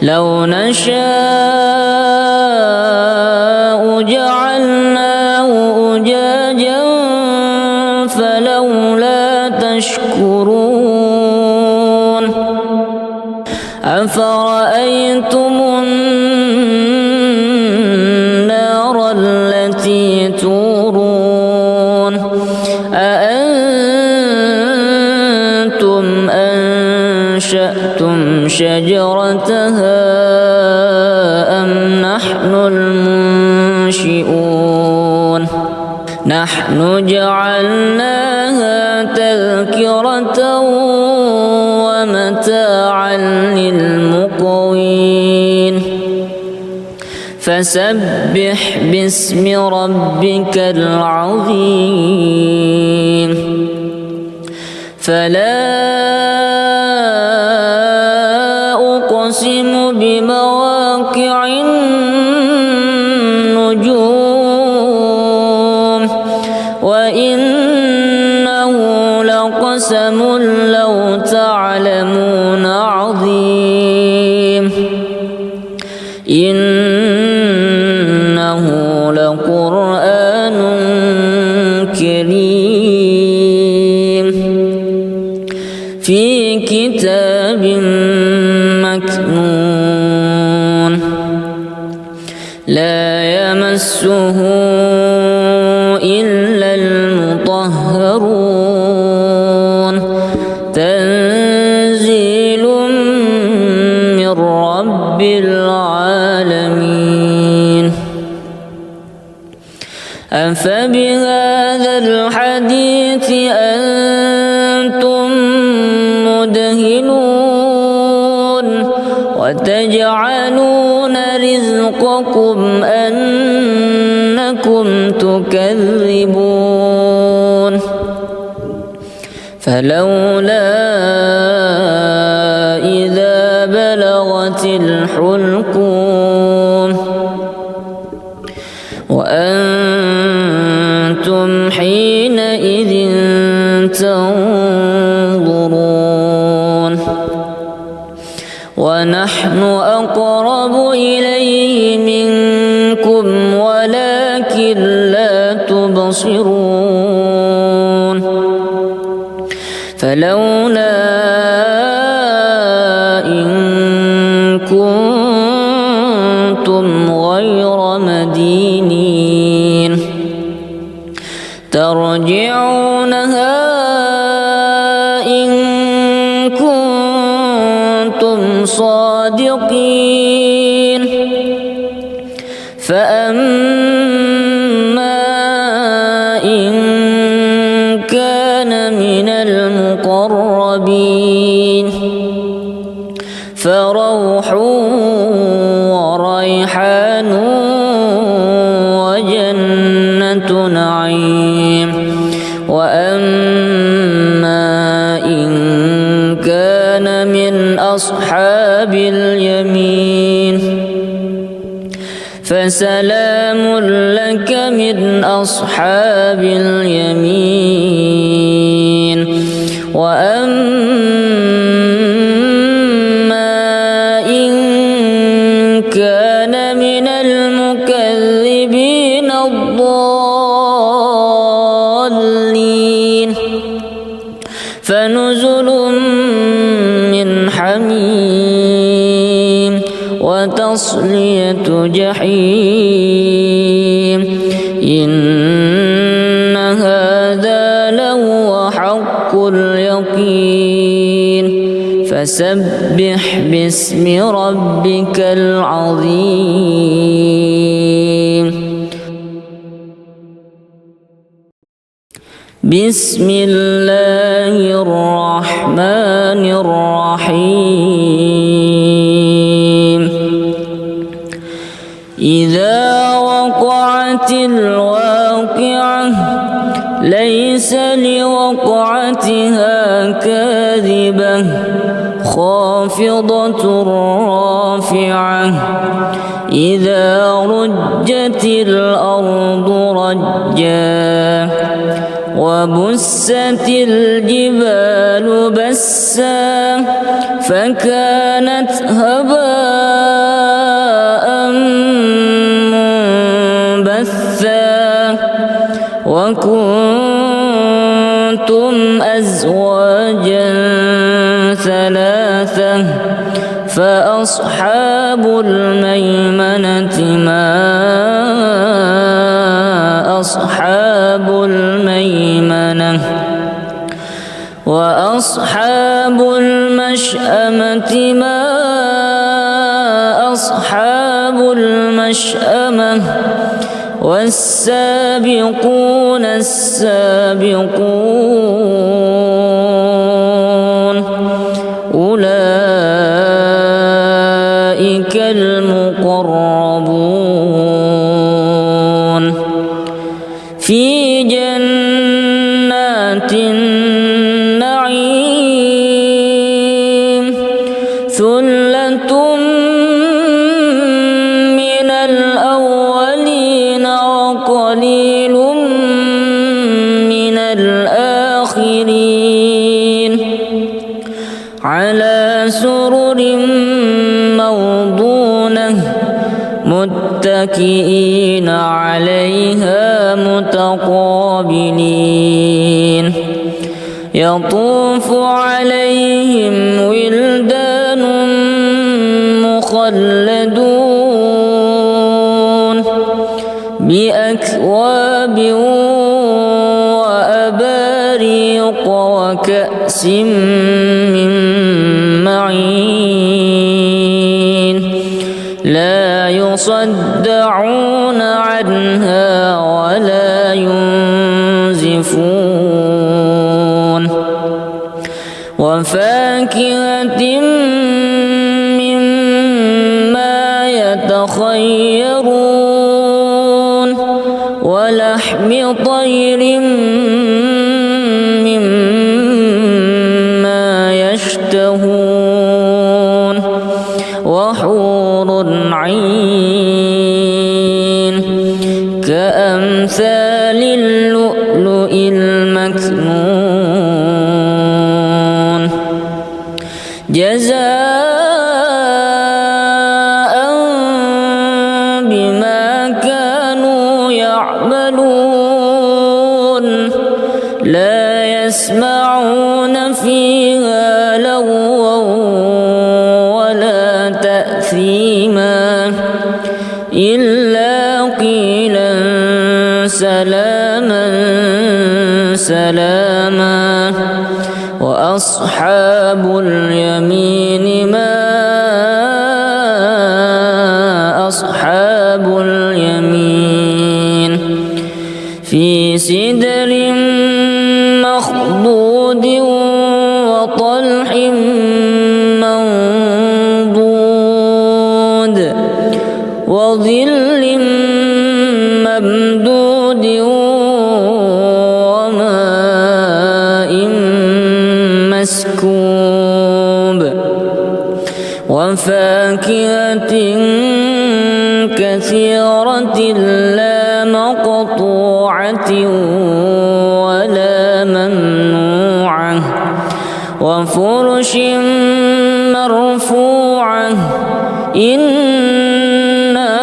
لو نشاء جعلناه أجاجا فلولا تشكرون أفرأيتم النار التي تورون أأنتم أنشأتم شجرتها أم نحن المنشئون نحن جعلناها تذكرة ومتاعا للمقوين فسبح باسم ربك العظيم فلا أقسم بمواقع النجوم وإنه لقسم لو تعلمون عظيم إنه لقرآن كريم في كتاب مكنون لا يمسه إلا المطهرون تنزيل من رب العالمين أفبهذا الحديث أنتم مدهنون وتجعلون رزقكم أنكم تكذبون فلولا إذا بلغت الحلقوم وأنتم حينئذ تنظرون ونحن أقرب إليه منكم ولكن لا تبصرون فلولا إن كنتم غير مدينين ترجعونها إن كنتم صادقين فأما إن كان من المقربين فروح وريحان وجنة نعيم. وأما إن كان من أصحاب اليمين فسلام لك من أصحاب اليمين. وأما إن كان من المكذبين الضالين فنزل من حميم وتصلية جحيم. إن هذا لهو حق اليقين. فسبح باسم ربك العظيم. بسم الله الرحمن الرحيم. إذا وقعت الواقعة ليس لوقعتها كاذبة خافضة رافعة. إذا رجت الأرض رجا وبست الجبال بسا فكانت هباء منبثا. وكنتم أزواجا ثلاثة فأصحاب الميمنة ما أصحاب الميمنة. وأصحاب المشأمة ما أصحاب المشأمة. والسابقون السابقون أولئك المقربون في جنات النعيم. ثلة من الأولين وقليل من الآخرين على سرر موضونة متكئين عليها متقابلين. يطوف عليهم ولدان مخلدون بأكواب وأباريق وكأس من معين لا يصدعون عنها ولا ينزفون. وفاكهة مما يتخيرون ولحم طير مما يشتهون. وحور عين كأمثال اللؤلؤ المكنون جزاء بما كانوا يعملون. لا يسمعون فيها لغوا ولا تأثيما إلا قيلا سلاما سلاما. وأصحاب اليمين ما أصحاب اليمين في سدر مخضود وطلح منضود وظل ممدود وماء مسكوب وفاكهة كثيرة لا مقطوعة ولا ممنوعة وفرش مرفوعة إنا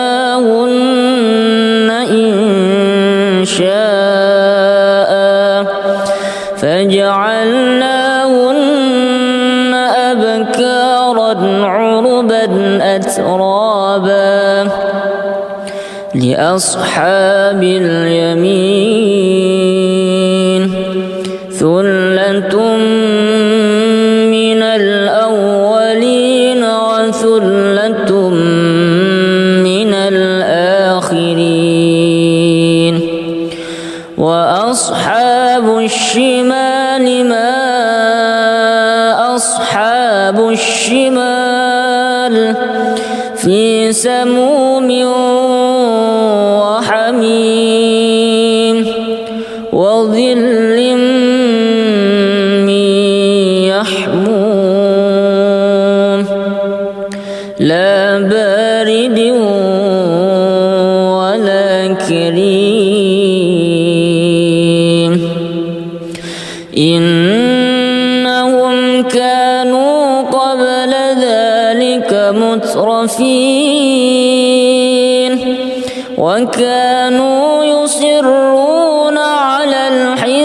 أنشأناهن إنشاء فجعلناهن أبكارا عربا أترابا لأصحاب اليمين ثلة من الأولين وثلة من الآخرين وأصحاب الشمال ما أصحاب الشمال في سموم وحميم وظل من يحموم لا بارد ولا كريم إنهم كانوا قبل ذلك مترفين وكانوا يصرون على الحنث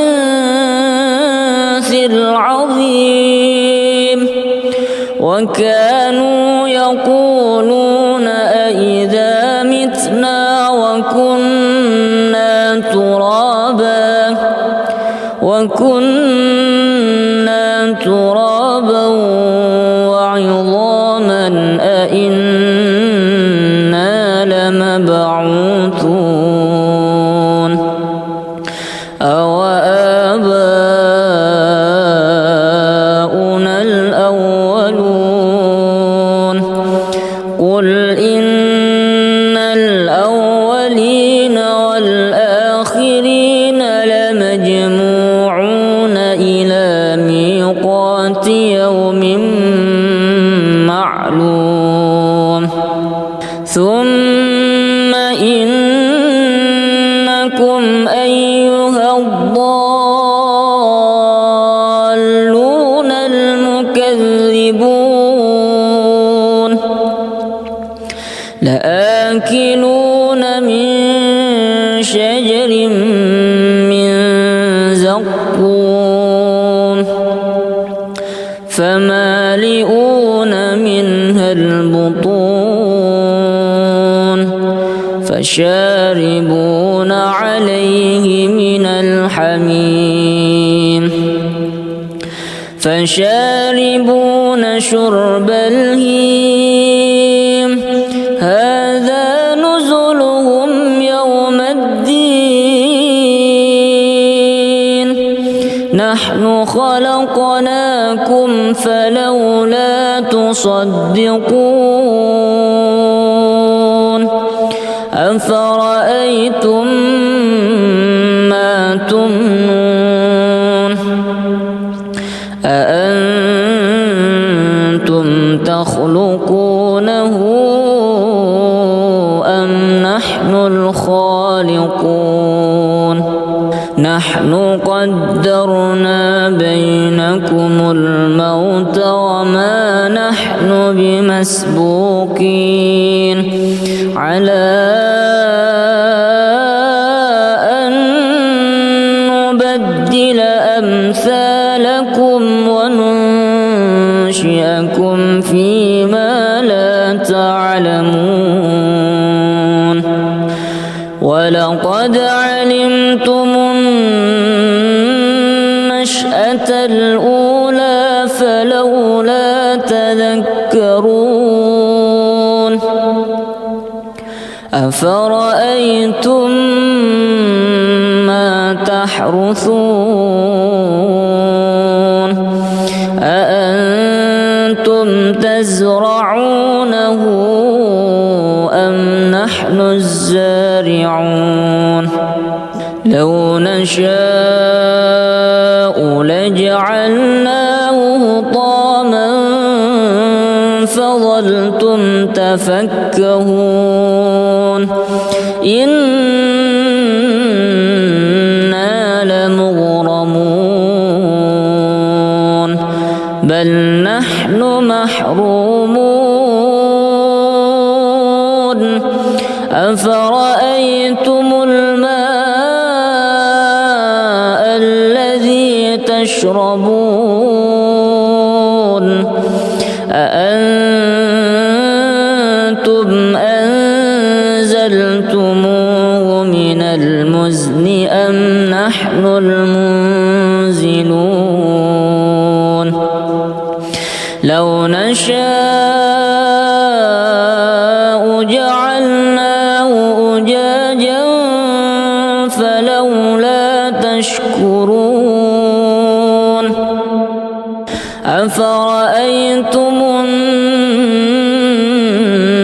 العظيم وكانوا يقولون أئذا متنا وكنا ترابا وعظاما أئنا لمبعوثون أو آباؤنا الأولون قل إن الأولين والآخرين لمجموعون إلى ميقات يوم معلوم ثم إنكم أيها الضالون المكذبون لآكلون من شجر من زقوم فمالئون منها البطون فشاربون عليه من الحميم فشاربون شرب الهيم هذا نزلهم يوم الدين نحن خلقناكم فلولا تصدقون أفرأيتم ما تمنون أأنتم تخلقونه أم نحن الخالقون نحن قدرنا بينكم الموت وما نحن بمسبوقين على أن نبدل أمثالكم وننشئكم فيما لا تعلمون ولقد علمتم النشأة الأولى فلولا تذكرون أفرأيتم ما تحرثون أأنتم تزرعونه أم نحن الزارعون لو نشاء لجعلناه حطاما فظلتم تفكهون إنا لمغرمون بل نحن محرومون أفرأيتم الماء الذي تشربون أأنتم أنزلتموه من المزن أم نحن المنزلون لو نشاء جعلناه أجاجا فلولا تشكرون أفرأيتم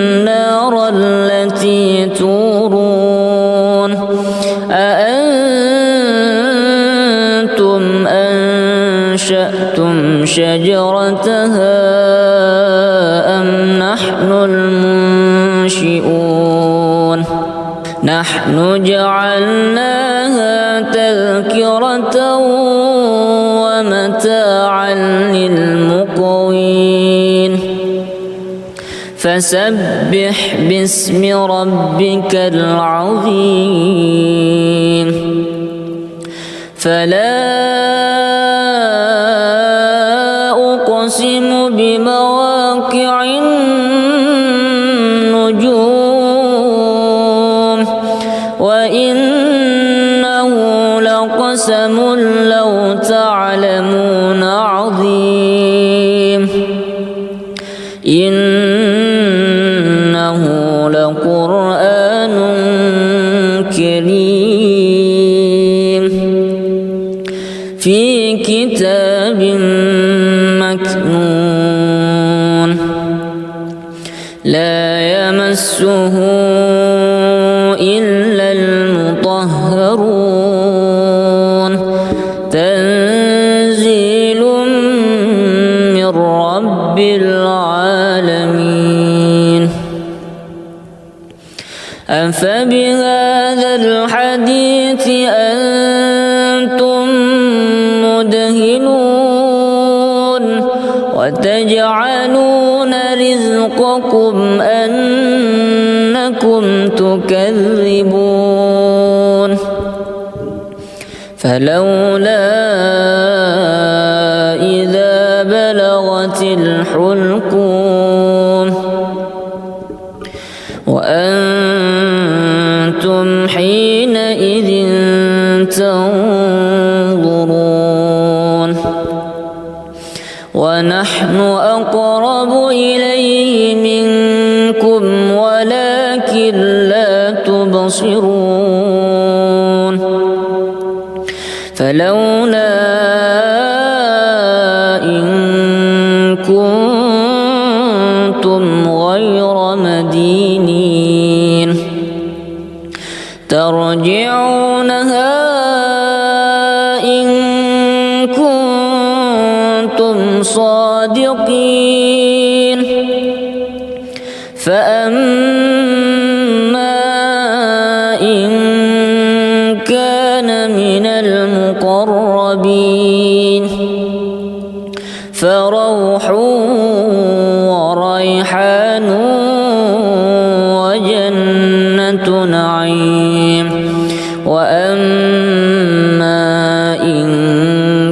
النار التي تورون أأنتم أنشأتم شجرتها أم نحن المنشئون نحن جعلناها تذكرة ومتاعا للمقوين فسبح باسم ربك العظيم فلا أقسم بمواقع النجوم وإنه لقسم لو تعلمون عظيم إنه لقرآن كريم في كتاب مكنون لا يمسه إلا المطهرون تنزيل من رب العالمين أفبهذا الحديث أنتم مدهنون وتجعلون رزقكم أنكم تكذبون فلولا إذا بلغت الحلقوم وأنتم حينئذ تنظرون ونحن أقرب إليه منكم ولكن لا تبصرون فلولا إن كنتم غير مدينين ترجعونها إن كنتم صادقين فأما إن كان من المقربين فروح وريحان وجنة نعيم وأما إن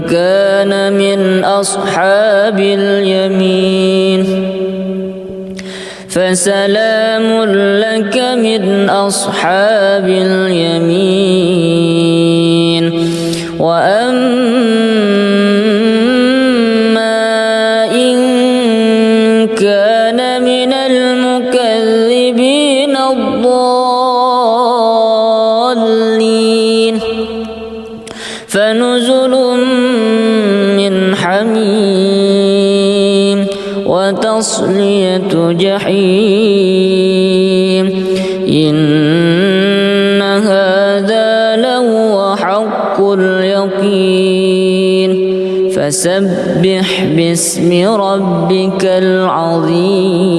كان من أصحاب اليمين فسلام لك من أصحاب اليمين وأما إن كان من المكذبين الضالين وتصلية جحيم إن هذا لهو حق اليقين فسبح باسم ربك العظيم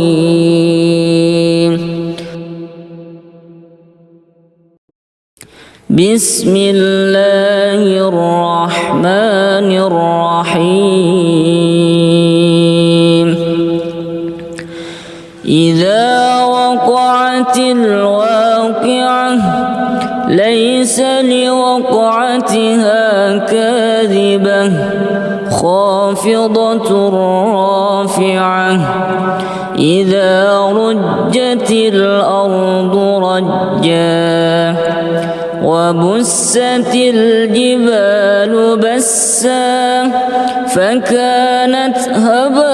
بسم الله الرحمن الرحيم إذا وقعت الواقعة ليس لوقعتها كاذبة خافضة رافعة إذا رجت الأرض رجا وبست الجبال بسا فكانت هباء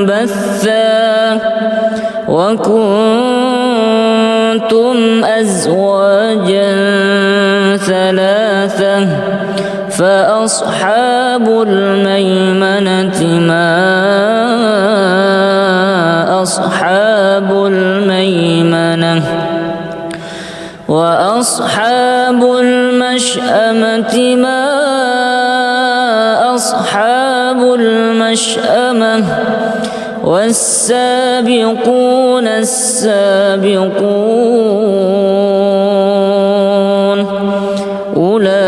منبثا وكنتم أزواجا ثلاثة فأصحاب الميمنة ما أصحاب الميمنة وأصحاب المشأمة ما أصحاب المشأمة والسابقون السابقون أولئك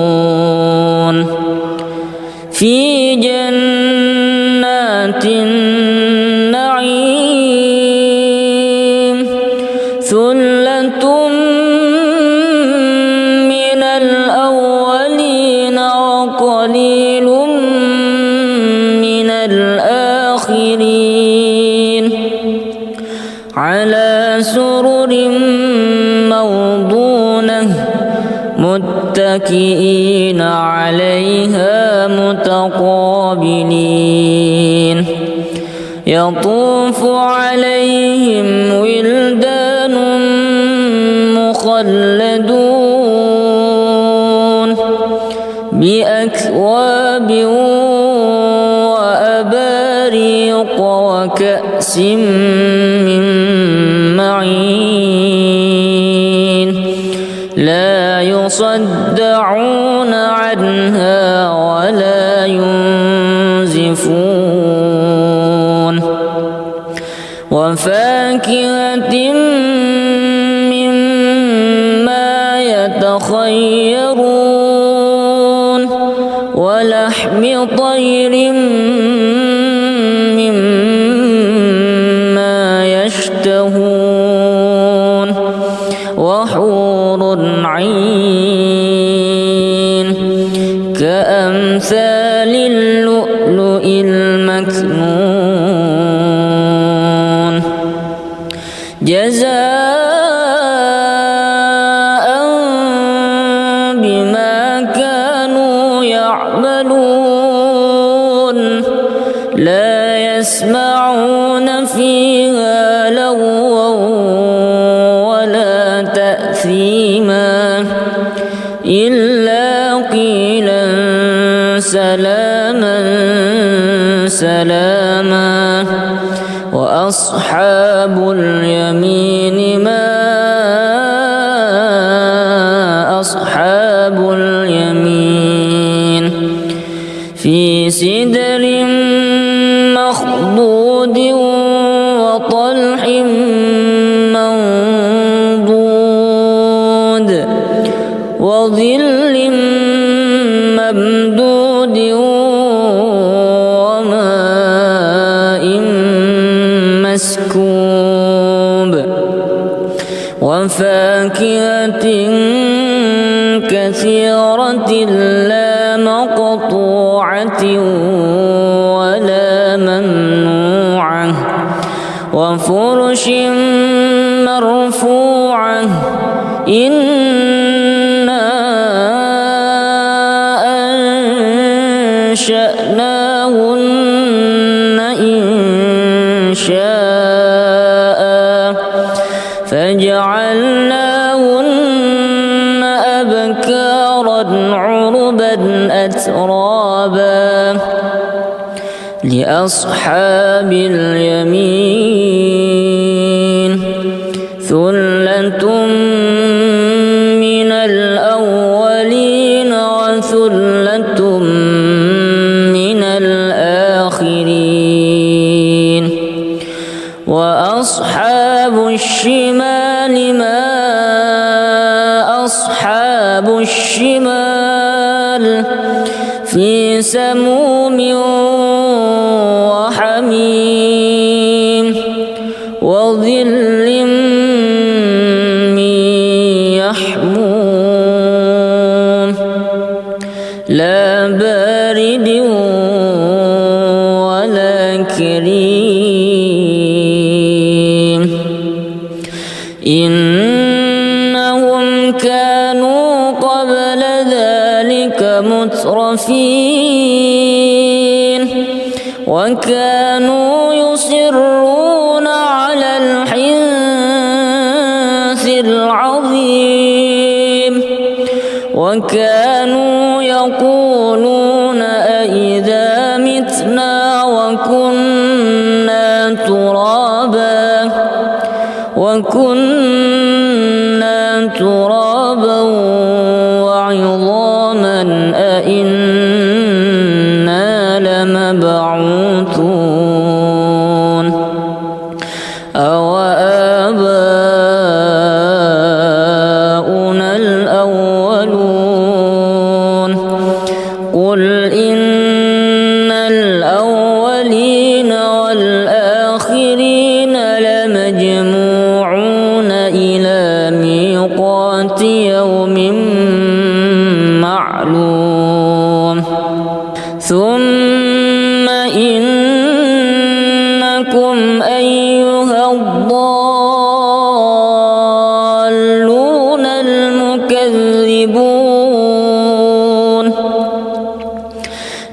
المقربون في جنات النعيم ثلة من الأولين وقليل من الآخرين على سرر موضونة متكئين عليها متقابلين يطوف عليهم ولدان مخلدون بأكواب وأباريق وكأس من معين لا يصدعون عنها ولا ينزفون وفاكهة مما يتخيرون ولحم طير مما يشتهون وحور عين كأمثال اللؤلؤ المكنون جزاء بما كانوا يعملون لا يسمعون فيها لغوا ولا تأثيما إلا قيلا سلاما سلاما وأصحاب اليمين ما أصحاب اليمين في سدر مخضود وطلح منضود وظل ممدود وماء مسكوب وفاكهة كثيرة لا مقطوعة ولا ممنوعة وفرش مرفوعة إنا أنشأناهن إنشاء فجعلناهن لأصحاب اليمين ثلة من الأولين وثلة من الآخرين وأصحاب الشمال ما أصحاب الشمال في سموم وحميم وظل من يحموم لا بارد ولا كريم إنهم كانوا قبل ذلك مترفين وكانوا يصرون على الحنث العظيم وكانوا يقولون أئذا متنا وكنا ترابا وعظاما أئنا لمبعوثون أوآباؤنا الأولون قل إن الأولين والآخرين لمجموعون إلى ميقات يوم معلوم ثم إنكم أيها الضالون المكذبون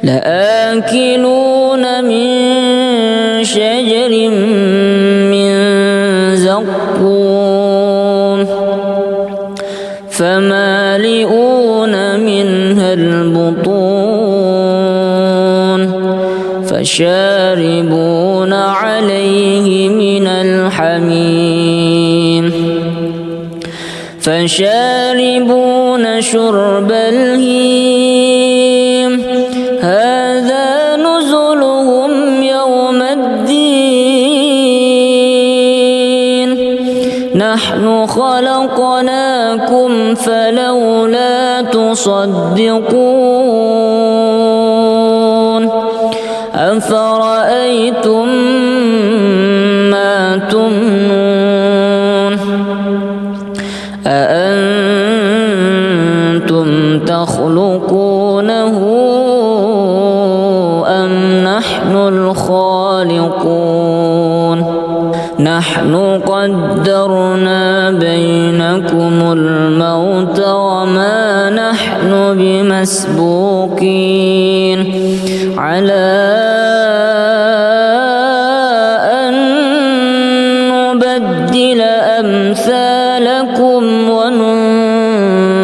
لآكلون من شجر من زقوم فمالئون منها البطون فشاربون عليه من الحميم فشاربون شرب الهيم هذا نزلهم يوم الدين نحن خلقناكم فلولا تصدقون أفرأيتم ما تمنون أأنتم تخلقونه أم نحن الخالقون نحن قدرنا بينكم الموت وما نحن بمسبوقين على أن نبدل أمثالكم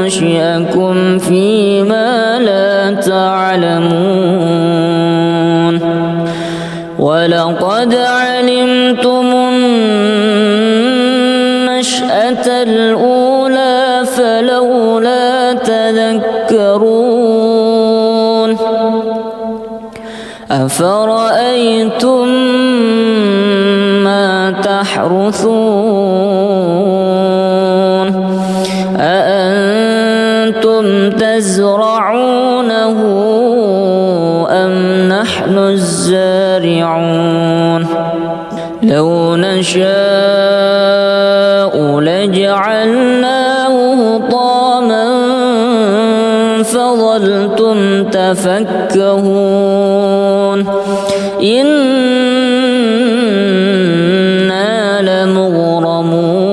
وننشئكم فيما لا تعلمون ولقد علمتم النشأة الأولى فلولا تذكرون أفرأيتم ما تحرثون أأنتم تزرعونه أم نحن الزارعون لو نشاء لجعلناه طاما فظلتم تفكهون إنا لمغرمون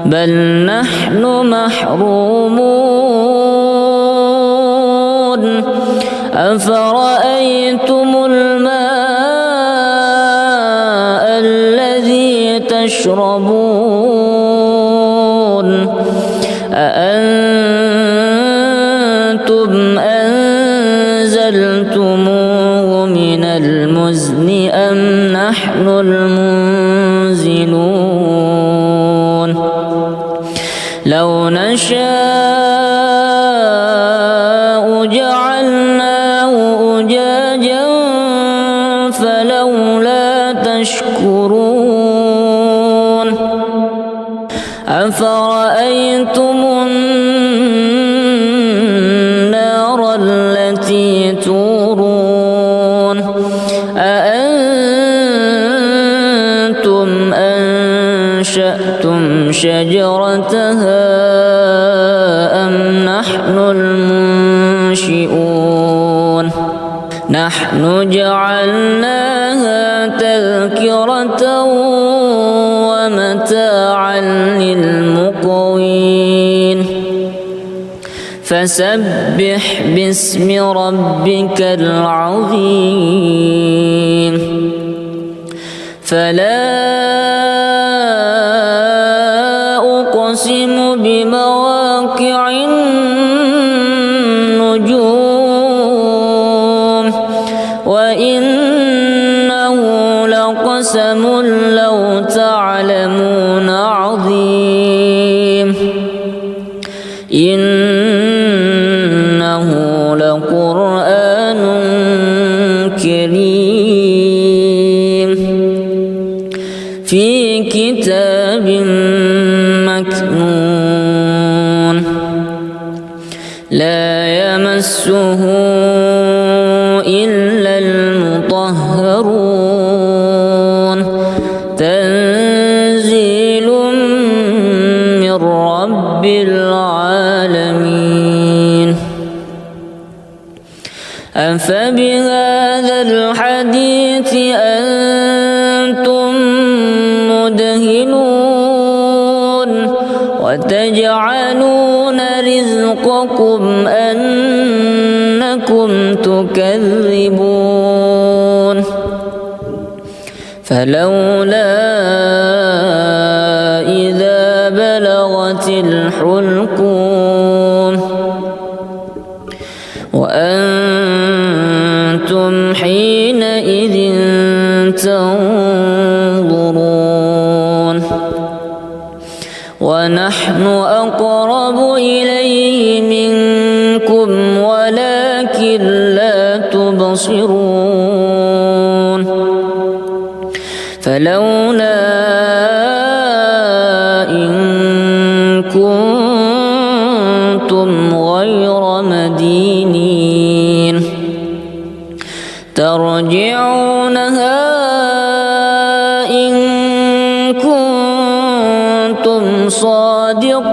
بل نحن محرومون أفرأيتم الماء الذي تشربون أأنتم أنزلتموه لو نشاء جعلناه أجاجا فلولا تشكرون أفرأيتم النار التي تورون أأنتم أنشأتم شجرتها أم نحن المنشئون نحن جعلناها تذكرة ومتاعا للمقوين فسبح باسم ربك العظيم فلا أقسم بمواقع النجوم وإنه لقسم لو تعلمون عظيم إنه لقرآن كريم في كتاب مكنون لا يمسه إلا المطهرون تنزيل من رب العالمين أفبهذا الحديث أنتم مدهنون وتجعلون رزقكم أنكم تكذبون فلولا إذا بلغت الحلقوم وأنتم حينئذ تنظرون ونحن أقرب إليه منكم ولكن لا تبصرون فلولا إن كنتم غير مدينين ترجعونها إن كنتم صادقين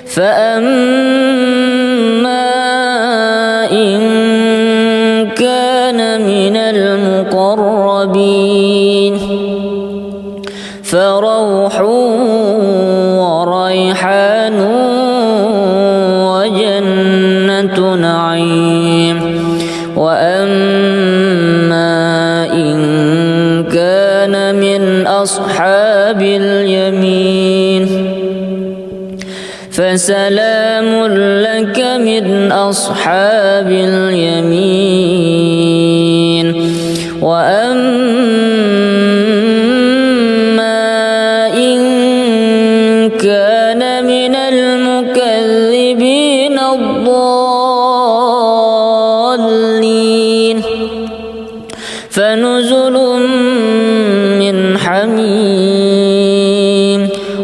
فأما إن كان من المقربين فروح وريحان وجنة نعيم وأما إن كان من أصحاب اليمين فسلام لك من أصحاب اليمين وأما إن كان من المكذبين الضالين فنزل من حميم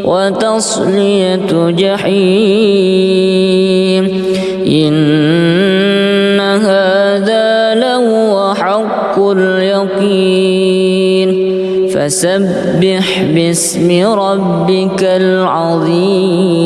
وتصلية جحيم إن هذا لهو حق اليقين فسبح باسم ربك العظيم